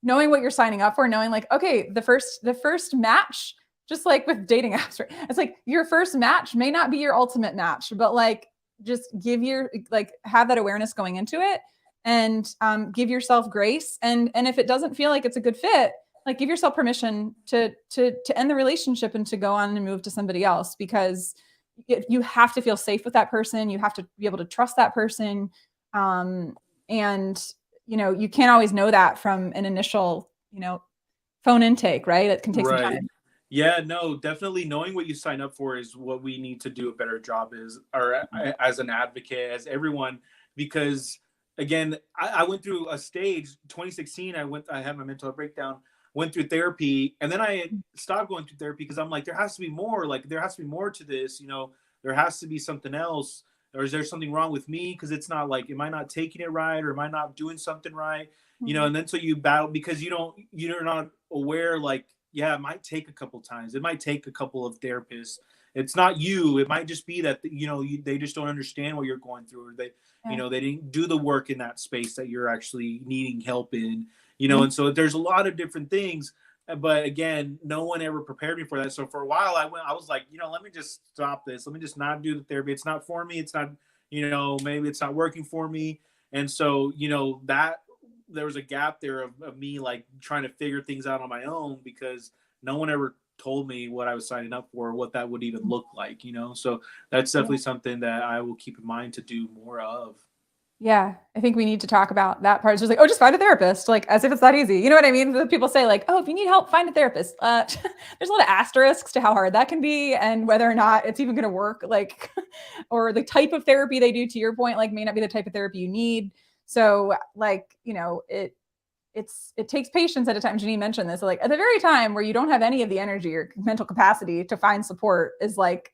[SPEAKER 1] knowing what you're signing up for, knowing like, okay, the first match, just like with dating apps, right? It's like your first match may not be your ultimate match, but like just have that awareness going into it, and give yourself grace. And if it doesn't feel like it's a good fit, like give yourself permission to end the relationship and to go on and move to somebody else, because you have to feel safe with that person. You have to be able to trust that person. And you can't always know that from an initial, phone intake, right? It can take some time.
[SPEAKER 2] Yeah, no, definitely knowing what you sign up for is what we need to do a better job as an advocate, as everyone, because again, I went through a stage, 2016, I had my mental health breakdown, went through therapy, and then I stopped going through therapy because I'm like, there has to be more, to this, there has to be something else, or is there something wrong with me? Because it's not like, am I not taking it right, or am I not doing something right? And then so you battle because you're not aware, like, yeah, it might take a couple times. It might take a couple of therapists. It's not you. It might just be that, they just don't understand what you're going through, or they didn't do the work in that space that you're actually needing help in, and so there's a lot of different things. But again, no one ever prepared me for that. So for a while I was like, let me just stop this. Let me just not do the therapy. It's not for me. It's not, maybe it's not working for me. And so, that there was a gap there of me like trying to figure things out on my own, because no one ever told me what I was signing up for, what that would even look like, so that's definitely something that I will keep in mind to do more of.
[SPEAKER 1] Yeah, I think we need to talk about that part. It's just like, oh, just find a therapist, like as if it's that easy. You know what I mean? People say like, oh, if you need help, find a therapist. There's a lot of asterisks to how hard that can be, and whether or not it's even going to work. Like, or the type of therapy they do, to your point, like may not be the type of therapy you need. So, like, it takes patience at a time. Janine mentioned this. So like at the very time where you don't have any of the energy or mental capacity to find support is like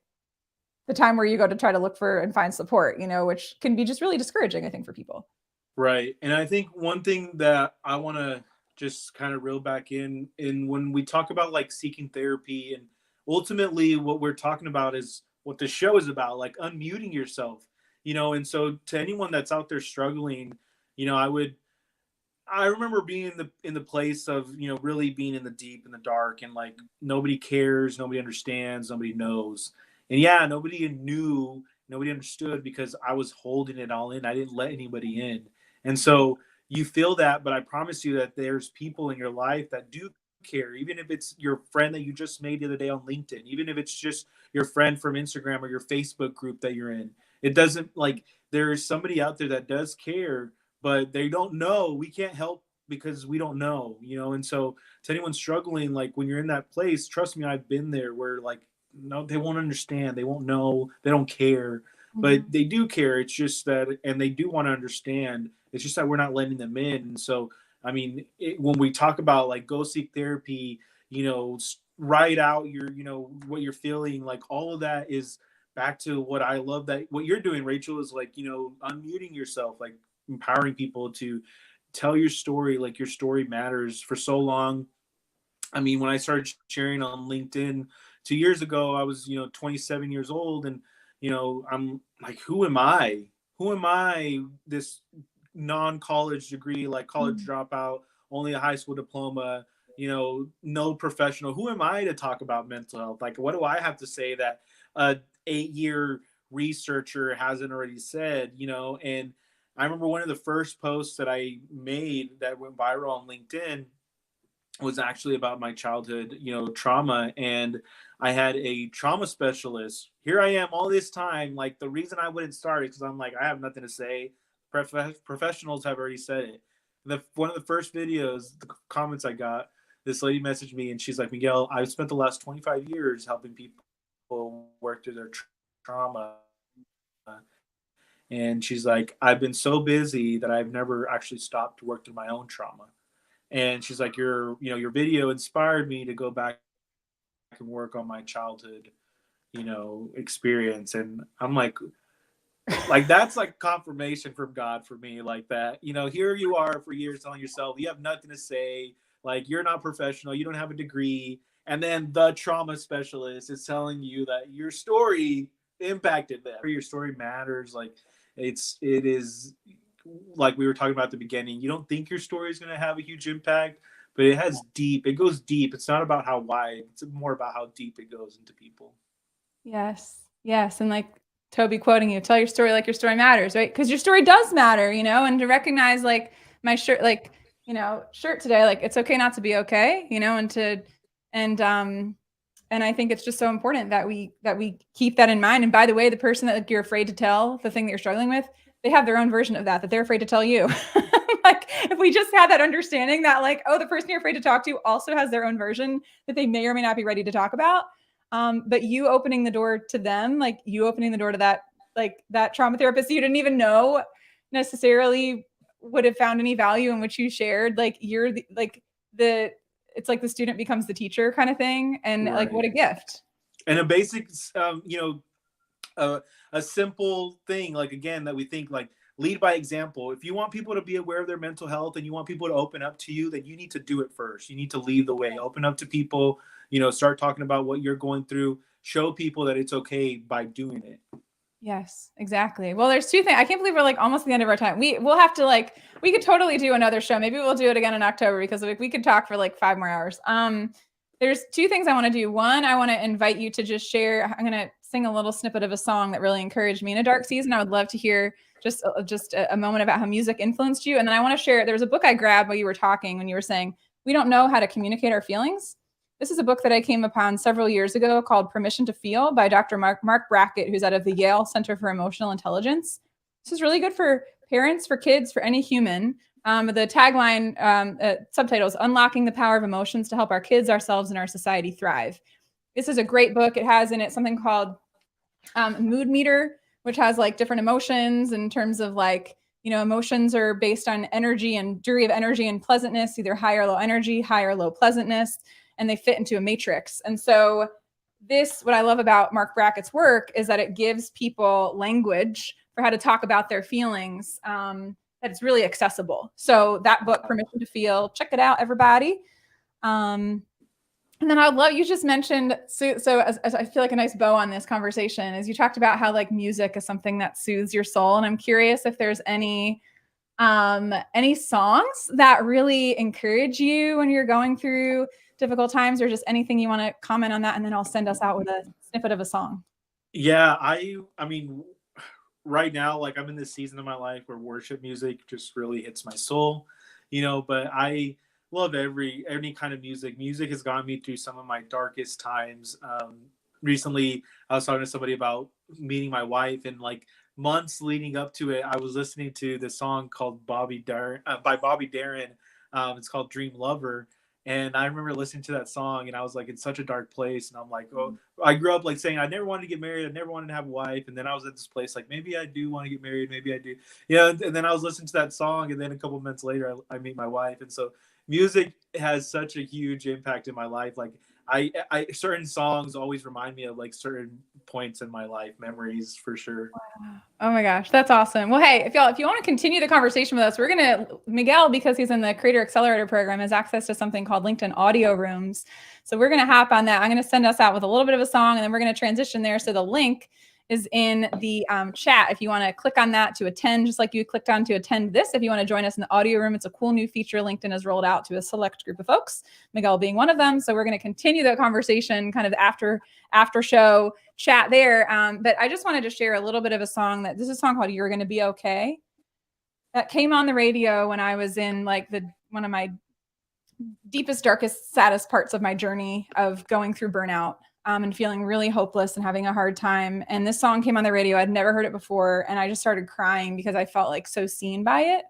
[SPEAKER 1] the time where you go to try to look for and find support, which can be just really discouraging, I think, for people.
[SPEAKER 2] Right. And I think one thing that I want to just kind of reel back in when we talk about like seeking therapy, and ultimately what we're talking about is what the show is about, like unmuting yourself, and so to anyone that's out there struggling, I remember being in the place of, really being in the dark, and like nobody cares, nobody understands, nobody knows. And yeah, nobody knew, nobody understood, because I was holding it all in. I didn't let anybody in. And so you feel that, but I promise you that there's people in your life that do care, even if it's your friend that you just made the other day on LinkedIn, even if it's just your friend from Instagram or your Facebook group that you're in. It doesn't, like, there's somebody out there that does care, but they don't know. We can't help because we don't know, And so to anyone struggling, like when you're in that place, trust me, I've been there, where like, no, they won't understand, they won't know, they don't care, but they do care. It's just that, and they do want to understand. It's just that we're not letting them in. And so, I mean, when we talk about like go seek therapy, write out your, what you're feeling, like all of that is back to what I love, that what you're doing, Rachel, is like, unmuting yourself, like empowering people to tell your story. Like your story matters. For so long, I mean, when I started sharing on LinkedIn 2 years ago, I was, 27 years old, and, I'm like, who am I? Who am I? This non-college degree, like college dropout, only a high school diploma, no professional. Who am I to talk about mental health? Like, what do I have to say that a 8-year researcher hasn't already said, And I remember one of the first posts that I made that went viral on LinkedIn, was actually about my childhood, trauma. And I had a trauma specialist. Here I am all this time. Like, the reason I wouldn't start is because I'm like, I have nothing to say. Professionals have already said it. One of the first videos, the comments I got, this lady messaged me and she's like, Miguel, I've spent the last 25 years helping people work through their trauma. And she's like, I've been so busy that I've never actually stopped to work through my own trauma. And she's like, your video inspired me to go back and work on my childhood, experience. And I'm like that's like confirmation from God for me, like that. Here you are for years telling yourself you have nothing to say, like you're not professional, you don't have a degree, and then the trauma specialist is telling you that your story impacted them. Your story matters. Like it is like we were talking about at the beginning. You don't think your story is going to have a huge impact, but it goes deep. It's not about how wide, it's more about how deep it goes into people.
[SPEAKER 1] Yes. And like Toby quoting you, tell your story like your story matters, right? Because your story does matter, and to recognize like my shirt, like, shirt today, like it's okay not to be okay, and I think it's just so important that we keep that in mind. And by the way, the person that like, you're afraid to tell the thing that you're struggling with, they have their own version of that they're afraid to tell you. Like if we just had that understanding that like, oh, the person you're afraid to talk to also has their own version that they may or may not be ready to talk about. But you opening the door to them, like you opening the door to that trauma therapist you didn't even know necessarily would have found any value in which you shared. Like you're it's like the student becomes the teacher kind of thing. And right. Like, what a gift.
[SPEAKER 2] And a basic, a simple thing, like, again, that we think like lead by example. If you want people to be aware of their mental health and you want people to open up to you, then you need to do it first. You need to lead the way, open up to people, start talking about what you're going through, show people that it's okay by doing it.
[SPEAKER 1] Yes, exactly. Well, there's two things. I can't believe we're like almost at the end of our time. We'll have to we could totally do another show. Maybe we'll do it again in October because we could talk for like 5 more hours. There's two things I want to do. One, I want to invite you to just share. I'm going to sing a little snippet of a song that really encouraged me in a dark season. I would love to hear just a moment about how music influenced you. And then I want to share, there was a book I grabbed while you were talking when you were saying, we don't know how to communicate our feelings. This is a book that I came upon several years ago called Permission to Feel by Dr. Mark Brackett, who's out of the Yale Center for Emotional Intelligence. This is really good for parents, for kids, for any human. The tagline, subtitle is Unlocking the Power of Emotions to Help Our Kids, Ourselves, and Our Society Thrive. This is a great book. It has in it something called Mood Meter, which has like different emotions in terms of like, emotions are based on energy and degree of energy and pleasantness, either high or low energy, high or low pleasantness. And they fit into a matrix. And so what I love about Mark Brackett's work is that it gives people language for how to talk about their feelings that it's really accessible. So that book, Permission to Feel, check it out, everybody. And then I would love, you just mentioned, so as I feel like a nice bow on this conversation is you talked about how like music is something that soothes your soul. And I'm curious if there's any songs that really encourage you when you're going through difficult times, or just anything you want to comment on that, and then I'll send us out with a snippet of a song.
[SPEAKER 2] Yeah, I mean, right now, like I'm in this season of my life where worship music just really hits my soul, but I love any kind of music. Music has gotten me through some of my darkest times. Recently, I was talking to somebody about meeting my wife, and like months leading up to it, I was listening to this song called by Bobby Darin. It's called Dream Lover. And I remember listening to that song and I was like in such a dark place. And I'm like, oh, I grew up like saying I never wanted to get married. I never wanted to have a wife. And then I was at this place like, maybe I do want to get married. Maybe I do. And then I was listening to that song. And then a couple of months later, I meet my wife. And so music has such a huge impact in my life. Like I certain songs always remind me of like certain points in my life, memories for sure.
[SPEAKER 1] Wow. Oh my gosh, that's awesome. Well, hey, if you want to continue the conversation with us, Miguel, because he's in the Creator Accelerator program, has access to something called LinkedIn Audio Rooms. So we're going to hop on that. I'm going to send us out with a little bit of a song, and then we're going to transition there. So the link is in the chat if you want to click on that to attend, just like you clicked on to attend this. If you want to join us in the audio room, it's a cool new feature LinkedIn has rolled out to a select group of folks, Miguel being one of them. So we're going to continue the conversation kind of after show chat there. But I just wanted to share a little bit of a song this is a song called You're Gonna Be Okay. That came on the radio when I was in like one of my deepest, darkest, saddest parts of my journey of going through burnout and feeling really hopeless and having a hard time. And this song came on the radio. I'd never heard it before. And I just started crying because I felt like so seen by it.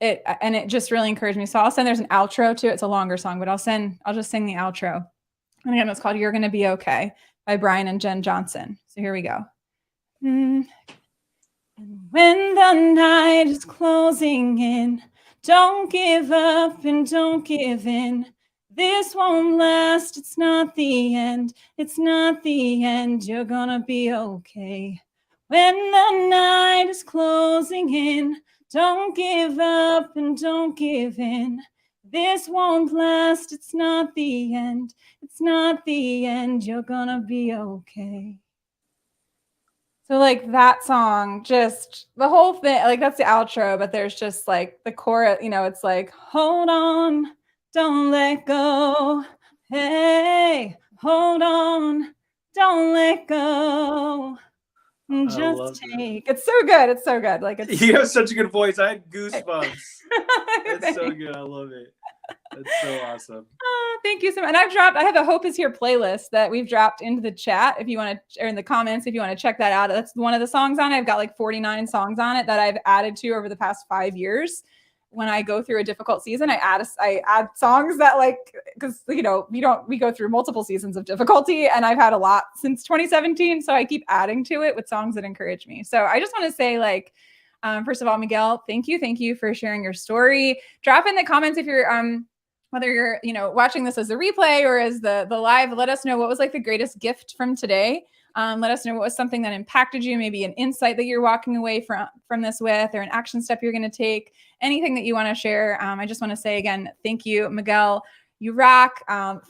[SPEAKER 1] It just really encouraged me. So I'll send, there's an outro to it. It's a longer song, but I'll just sing the outro. And again, it's called You're Gonna Be Okay by Brian and Jen Johnson. So here we go. And when the night is closing in, don't give up and don't give in. This won't last, it's not the end. It's not the end, you're gonna be okay. When the night is closing in, don't give up and don't give in. This won't last, it's not the end. It's not the end, you're gonna be okay. So like that song, just the whole thing, like that's the outro, but there's just like the chorus, it's like, hold on, don't let go. Hey, hold on, don't let go. Just take. It's so good. It's so good. Like
[SPEAKER 2] you have such a good voice. I had goosebumps. That's so good. I love it. That's so awesome.
[SPEAKER 1] Oh, thank you so much. And I have a Hope Is Here playlist that we've dropped into the chat if you want to, or in the comments if you want to check that out. That's one of the songs on it. I've got like 49 songs on it that I've added to over the past 5 years. When I go through a difficult season, I add songs that because we go through multiple seasons of difficulty, and I've had a lot since 2017. So I keep adding to it with songs that encourage me. So I just want to say first of all, Miguel, thank you for sharing your story. Drop in the comments if you're whether you're watching this as a replay or as the live. Let us know what was like the greatest gift from today. Let us know what was something that impacted you, maybe an insight that you're walking away from this with, or an action step you're going to take, anything that you want to share. I just want to say again, thank you, Miguel. You rock.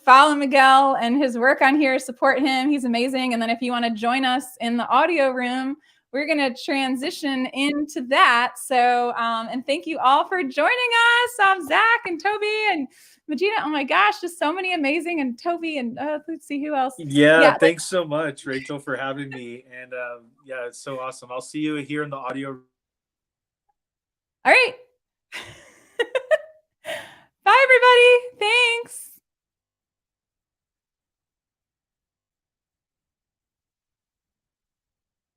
[SPEAKER 1] Follow Miguel and his work on here. Support him. He's amazing. And then if you want to join us in the audio room, we're going to transition into that. So, and thank you all for joining us. Zach and Toby and Magina. Oh my gosh, just so many amazing, and Toby and let's see who else.
[SPEAKER 2] Yeah, thanks so much, Rachel, for having me. And yeah, it's so awesome. I'll see you here in the audio.
[SPEAKER 1] All right. Bye, everybody.